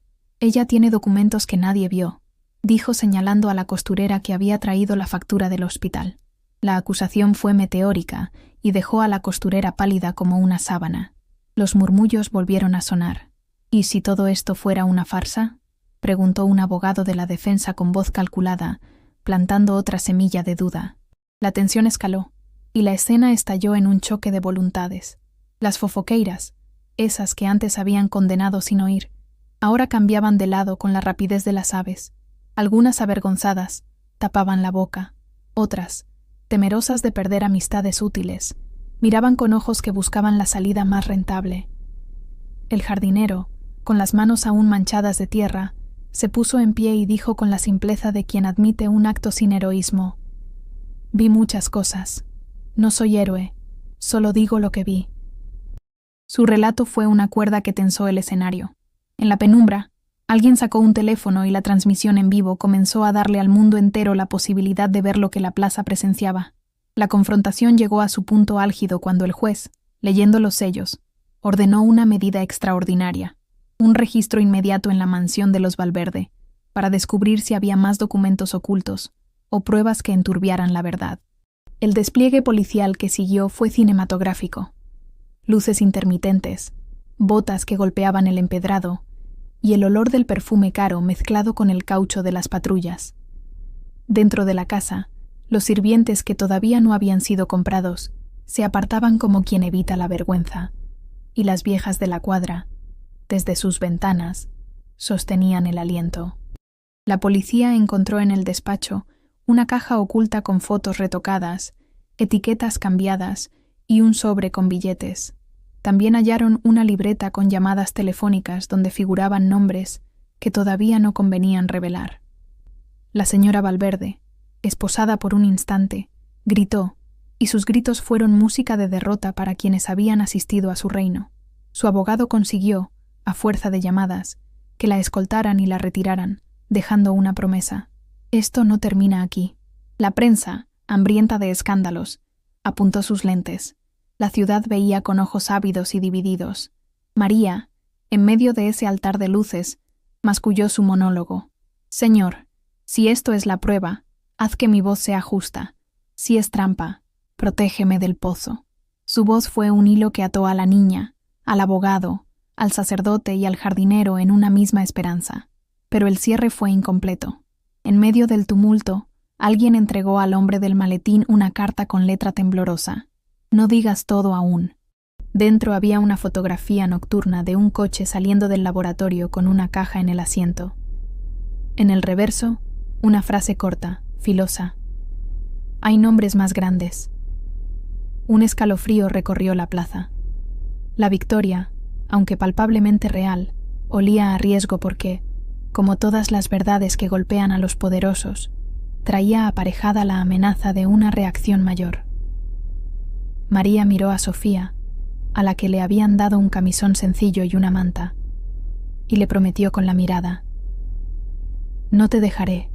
tiene documentos que nadie vio», dijo señalando a la costurera que había traído la factura del hospital. La acusación fue meteórica y dejó a la costurera pálida como una sábana. Los murmullos volvieron a sonar. «¿Y si todo esto fuera una farsa?», preguntó un abogado de la defensa con voz calculada, plantando otra semilla de duda. La tensión escaló, y la escena estalló en un choque de voluntades. Las fofoqueiras, esas que antes habían condenado sin oír, ahora cambiaban de lado con la rapidez de las aves. Algunas avergonzadas, tapaban la boca. Otras, temerosas de perder amistades útiles, miraban con ojos que buscaban la salida más rentable. El jardinero, con las manos aún manchadas de tierra, se puso en pie y dijo con la simpleza de quien admite un acto sin heroísmo: «Vi muchas cosas. No soy héroe, solo digo lo que vi». Su relato fue una cuerda que tensó el escenario. En la penumbra, alguien sacó un teléfono y la transmisión en vivo comenzó a darle al mundo entero la posibilidad de ver lo que la plaza presenciaba. La confrontación llegó a su punto álgido cuando el juez, leyendo los sellos, ordenó una medida extraordinaria. Un registro inmediato en la mansión de los Valverde, para descubrir si había más documentos ocultos o pruebas que enturbiaran la verdad. El despliegue policial que siguió fue cinematográfico. Luces intermitentes, botas que golpeaban el empedrado y el olor del perfume caro mezclado con el caucho de las patrullas. Dentro de la casa, los sirvientes que todavía no habían sido comprados se apartaban como quien evita la vergüenza, y las viejas de la cuadra, desde sus ventanas, sostenían el aliento. La policía encontró en el despacho una caja oculta con fotos retocadas, etiquetas cambiadas y un sobre con billetes. También hallaron una libreta con llamadas telefónicas donde figuraban nombres que todavía no convenían revelar. La señora Valverde, esposada por un instante, gritó, y sus gritos fueron música de derrota para quienes habían asistido a su reino. Su abogado consiguió, a fuerza de llamadas, que la escoltaran y la retiraran, dejando una promesa. Esto no termina aquí. La prensa, hambrienta de escándalos, apuntó sus lentes. La ciudad veía con ojos ávidos y divididos. María, en medio de ese altar de luces, masculló su monólogo. Señor, si esto es la prueba, haz que mi voz sea justa. Si es trampa, protégeme del pozo. Su voz fue un hilo que ató a la niña, al abogado, al sacerdote y al jardinero en una misma esperanza. Pero el cierre fue incompleto. En medio del tumulto, alguien entregó al hombre del maletín una carta con letra temblorosa. No digas todo aún. Dentro había una fotografía nocturna de un coche saliendo del laboratorio con una caja en el asiento. En el reverso, una frase corta, filosa. Hay nombres más grandes. Un escalofrío recorrió la plaza. La victoria, aunque palpablemente real, olía a riesgo porque, como todas las verdades que golpean a los poderosos, traía aparejada la amenaza de una reacción mayor. María miró a Sofía, a la que le habían dado un camisón sencillo y una manta, y le prometió con la mirada: «No te dejaré».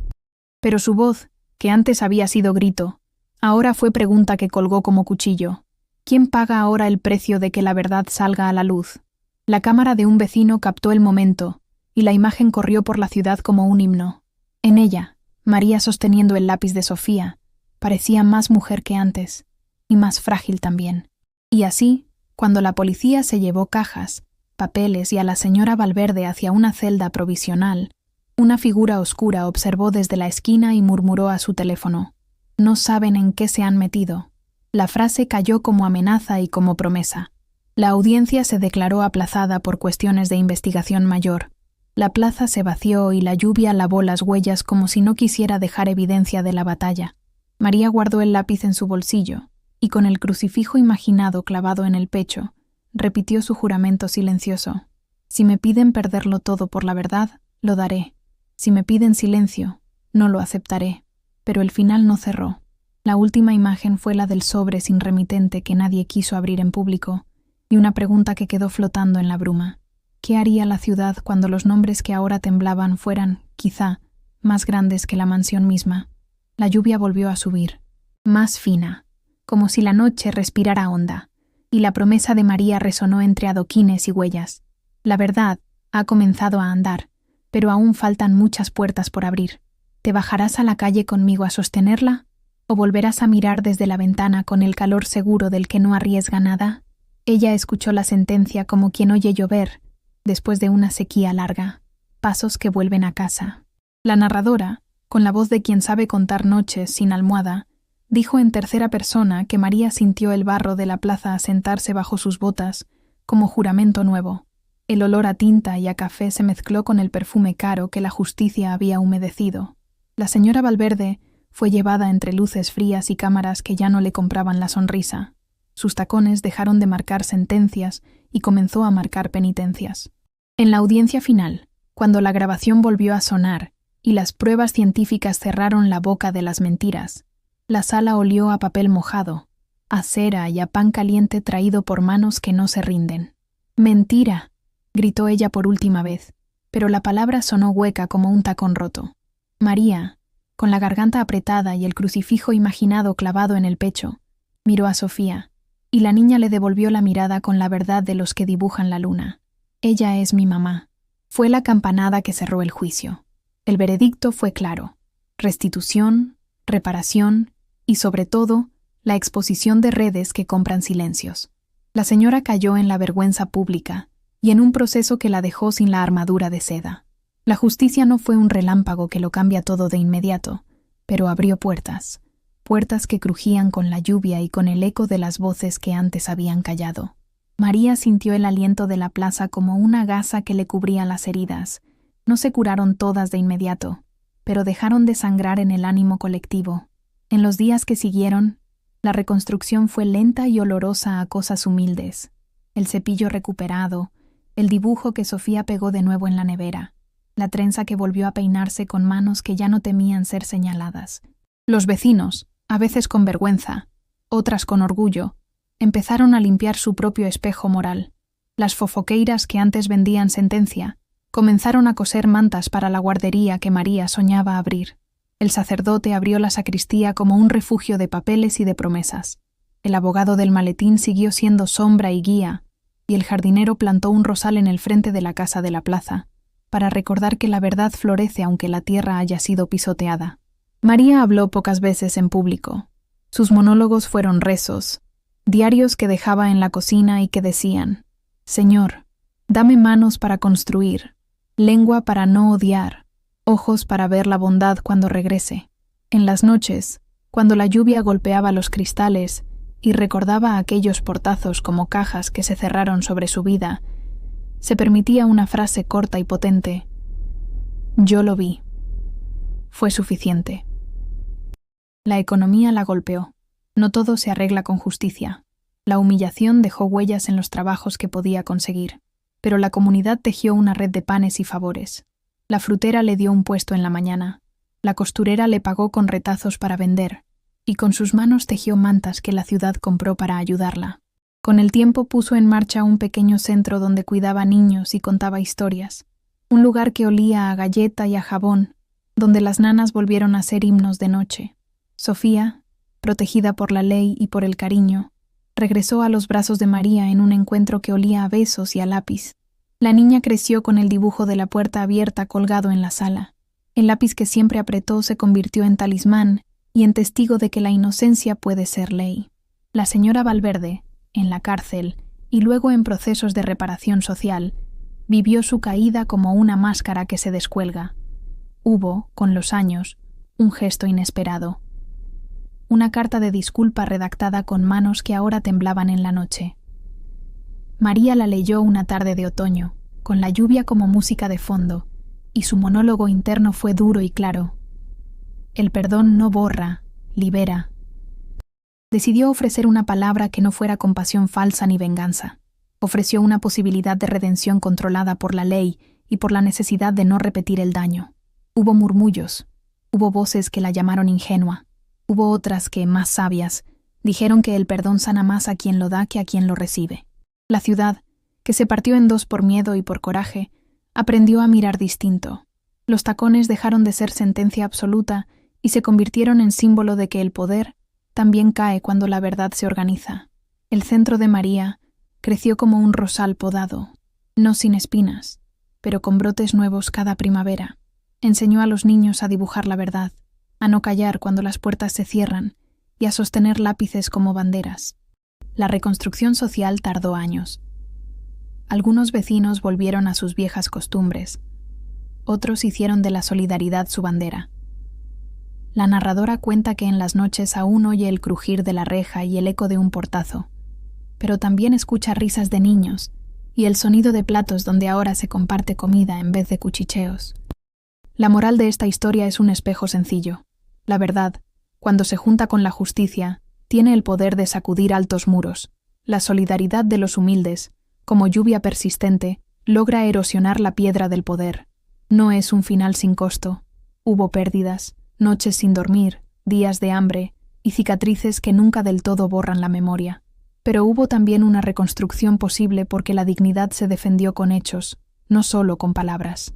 Pero su voz, que antes había sido grito, ahora fue pregunta que colgó como cuchillo. ¿Quién paga ahora el precio de que la verdad salga a la luz? La cámara de un vecino captó el momento, y la imagen corrió por la ciudad como un himno. En ella, María sosteniendo el lápiz de Sofía, parecía más mujer que antes, y más frágil también. Y así, cuando la policía se llevó cajas, papeles y a la señora Valverde hacia una celda provisional, una figura oscura observó desde la esquina y murmuró a su teléfono: «No saben en qué se han metido». La frase cayó como amenaza y como promesa. La audiencia se declaró aplazada por cuestiones de investigación mayor. La plaza se vació y la lluvia lavó las huellas como si no quisiera dejar evidencia de la batalla. María guardó el lápiz en su bolsillo y, con el crucifijo imaginado clavado en el pecho, repitió su juramento silencioso: «Si me piden perderlo todo por la verdad, lo daré. Si me piden silencio, no lo aceptaré». Pero el final no cerró. La última imagen fue la del sobre sin remitente que nadie quiso abrir en público, y una pregunta que quedó flotando en la bruma. ¿Qué haría la ciudad cuando los nombres que ahora temblaban fueran, quizá, más grandes que la mansión misma? La lluvia volvió a subir, más fina, como si la noche respirara honda, y la promesa de María resonó entre adoquines y huellas. La verdad ha comenzado a andar, pero aún faltan muchas puertas por abrir. ¿Te bajarás a la calle conmigo a sostenerla? ¿O volverás a mirar desde la ventana con el calor seguro del que no arriesga nada? Ella escuchó la sentencia como quien oye llover, después de una sequía larga, pasos que vuelven a casa. La narradora, con la voz de quien sabe contar noches sin almohada, dijo en tercera persona que María sintió el barro de la plaza asentarse bajo sus botas como juramento nuevo. El olor a tinta y a café se mezcló con el perfume caro que la justicia había humedecido. La señora Valverde fue llevada entre luces frías y cámaras que ya no le compraban la sonrisa. Sus tacones dejaron de marcar sentencias y comenzó a marcar penitencias. En la audiencia final, cuando la grabación volvió a sonar y las pruebas científicas cerraron la boca de las mentiras, la sala olió a papel mojado, a cera y a pan caliente traído por manos que no se rinden. «¡Mentira!», gritó ella por última vez, pero la palabra sonó hueca como un tacón roto. María, con la garganta apretada y el crucifijo imaginado clavado en el pecho, miró a Sofía, y la niña le devolvió la mirada con la verdad de los que dibujan la luna. «Ella es mi mamá», Fue la campanada que cerró el juicio. El veredicto fue claro: restitución, reparación y, sobre todo, la exposición de redes que compran silencios. La señora cayó en la vergüenza pública y en un proceso que la dejó sin la armadura de seda. La justicia no fue un relámpago que lo cambia todo de inmediato, pero abrió puertas, puertas que crujían con la lluvia y con el eco de las voces que antes habían callado. María sintió el aliento de la plaza como una gasa que le cubría las heridas. No se curaron todas de inmediato, pero dejaron de sangrar en el ánimo colectivo. En los días que siguieron, la reconstrucción fue lenta y olorosa a cosas humildes: el cepillo recuperado, el dibujo que Sofía pegó de nuevo en la nevera, la trenza que volvió a peinarse con manos que ya no temían ser señaladas. Los vecinos, a veces con vergüenza, otras con orgullo, empezaron a limpiar su propio espejo moral. Las fofoqueiras que antes vendían sentencia comenzaron a coser mantas para la guardería que María soñaba abrir. El sacerdote abrió la sacristía como un refugio de papeles y de promesas. El abogado del maletín siguió siendo sombra y guía, y el jardinero plantó un rosal en el frente de la casa de la plaza, para recordar que la verdad florece aunque la tierra haya sido pisoteada. María habló pocas veces en público. Sus monólogos fueron rezos, diarios que dejaba en la cocina y que decían: Señor, dame manos para construir, lengua para no odiar, ojos para ver la bondad cuando regrese. En las noches, cuando la lluvia golpeaba los cristales y recordaba aquellos portazos como cajas que se cerraron sobre su vida, se permitía una frase corta y potente: yo lo vi. Fue suficiente. La economía la golpeó. No todo se arregla con justicia. La humillación dejó huellas en los trabajos que podía conseguir, pero la comunidad tejió una red de panes y favores. La frutera le dio un puesto en la mañana, la costurera le pagó con retazos para vender, y con sus manos tejió mantas que la ciudad compró para ayudarla. Con el tiempo puso en marcha un pequeño centro donde cuidaba niños y contaba historias, un lugar que olía a galleta y a jabón, donde las nanas volvieron a ser himnos de noche. Sofía, protegida por la ley y por el cariño, regresó a los brazos de María en un encuentro que olía a besos y a lápiz. La niña creció con el dibujo de la puerta abierta colgado en la sala. El lápiz que siempre apretó se convirtió en talismán y en testigo de que la inocencia puede ser ley. La señora Valverde, en la cárcel y luego en procesos de reparación social, vivió su caída como una máscara que se descuelga. Hubo, con los años, un gesto inesperado. Una carta de disculpa redactada con manos que ahora temblaban en la noche. María la leyó una tarde de otoño, con la lluvia como música de fondo, y su monólogo interno fue duro y claro. El perdón no borra, libera. Decidió ofrecer una palabra que no fuera compasión falsa ni venganza. Ofreció una posibilidad de redención controlada por la ley y por la necesidad de no repetir el daño. Hubo murmullos, hubo voces que la llamaron ingenua. Hubo otras que, más sabias, dijeron que el perdón sana más a quien lo da que a quien lo recibe. La ciudad, que se partió en dos por miedo y por coraje, aprendió a mirar distinto. Los tacones dejaron de ser sentencia absoluta y se convirtieron en símbolo de que el poder también cae cuando la verdad se organiza. El centro de María creció como un rosal podado, no sin espinas, pero con brotes nuevos cada primavera. Enseñó a los niños a dibujar la verdad, a no callar cuando las puertas se cierran y a sostener lápices como banderas. La reconstrucción social tardó años. Algunos vecinos volvieron a sus viejas costumbres. Otros hicieron de la solidaridad su bandera. La narradora cuenta que en las noches aún oye el crujir de la reja y el eco de un portazo, pero también escucha risas de niños y el sonido de platos donde ahora se comparte comida en vez de cuchicheos. La moral de esta historia es un espejo sencillo. La verdad, cuando se junta con la justicia, tiene el poder de sacudir altos muros. La solidaridad de los humildes, como lluvia persistente, logra erosionar la piedra del poder. No es un final sin costo. Hubo pérdidas, noches sin dormir, días de hambre y cicatrices que nunca del todo borran la memoria. Pero hubo también una reconstrucción posible porque la dignidad se defendió con hechos, no solo con palabras.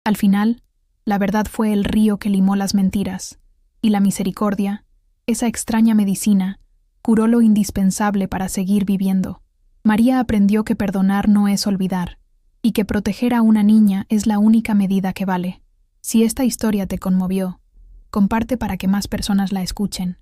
Al final, la verdad fue el río que limó las mentiras, y la misericordia, esa extraña medicina, curó lo indispensable para seguir viviendo. María aprendió que perdonar no es olvidar, y que proteger a una niña es la única medida que vale. Si esta historia te conmovió, comparte para que más personas la escuchen.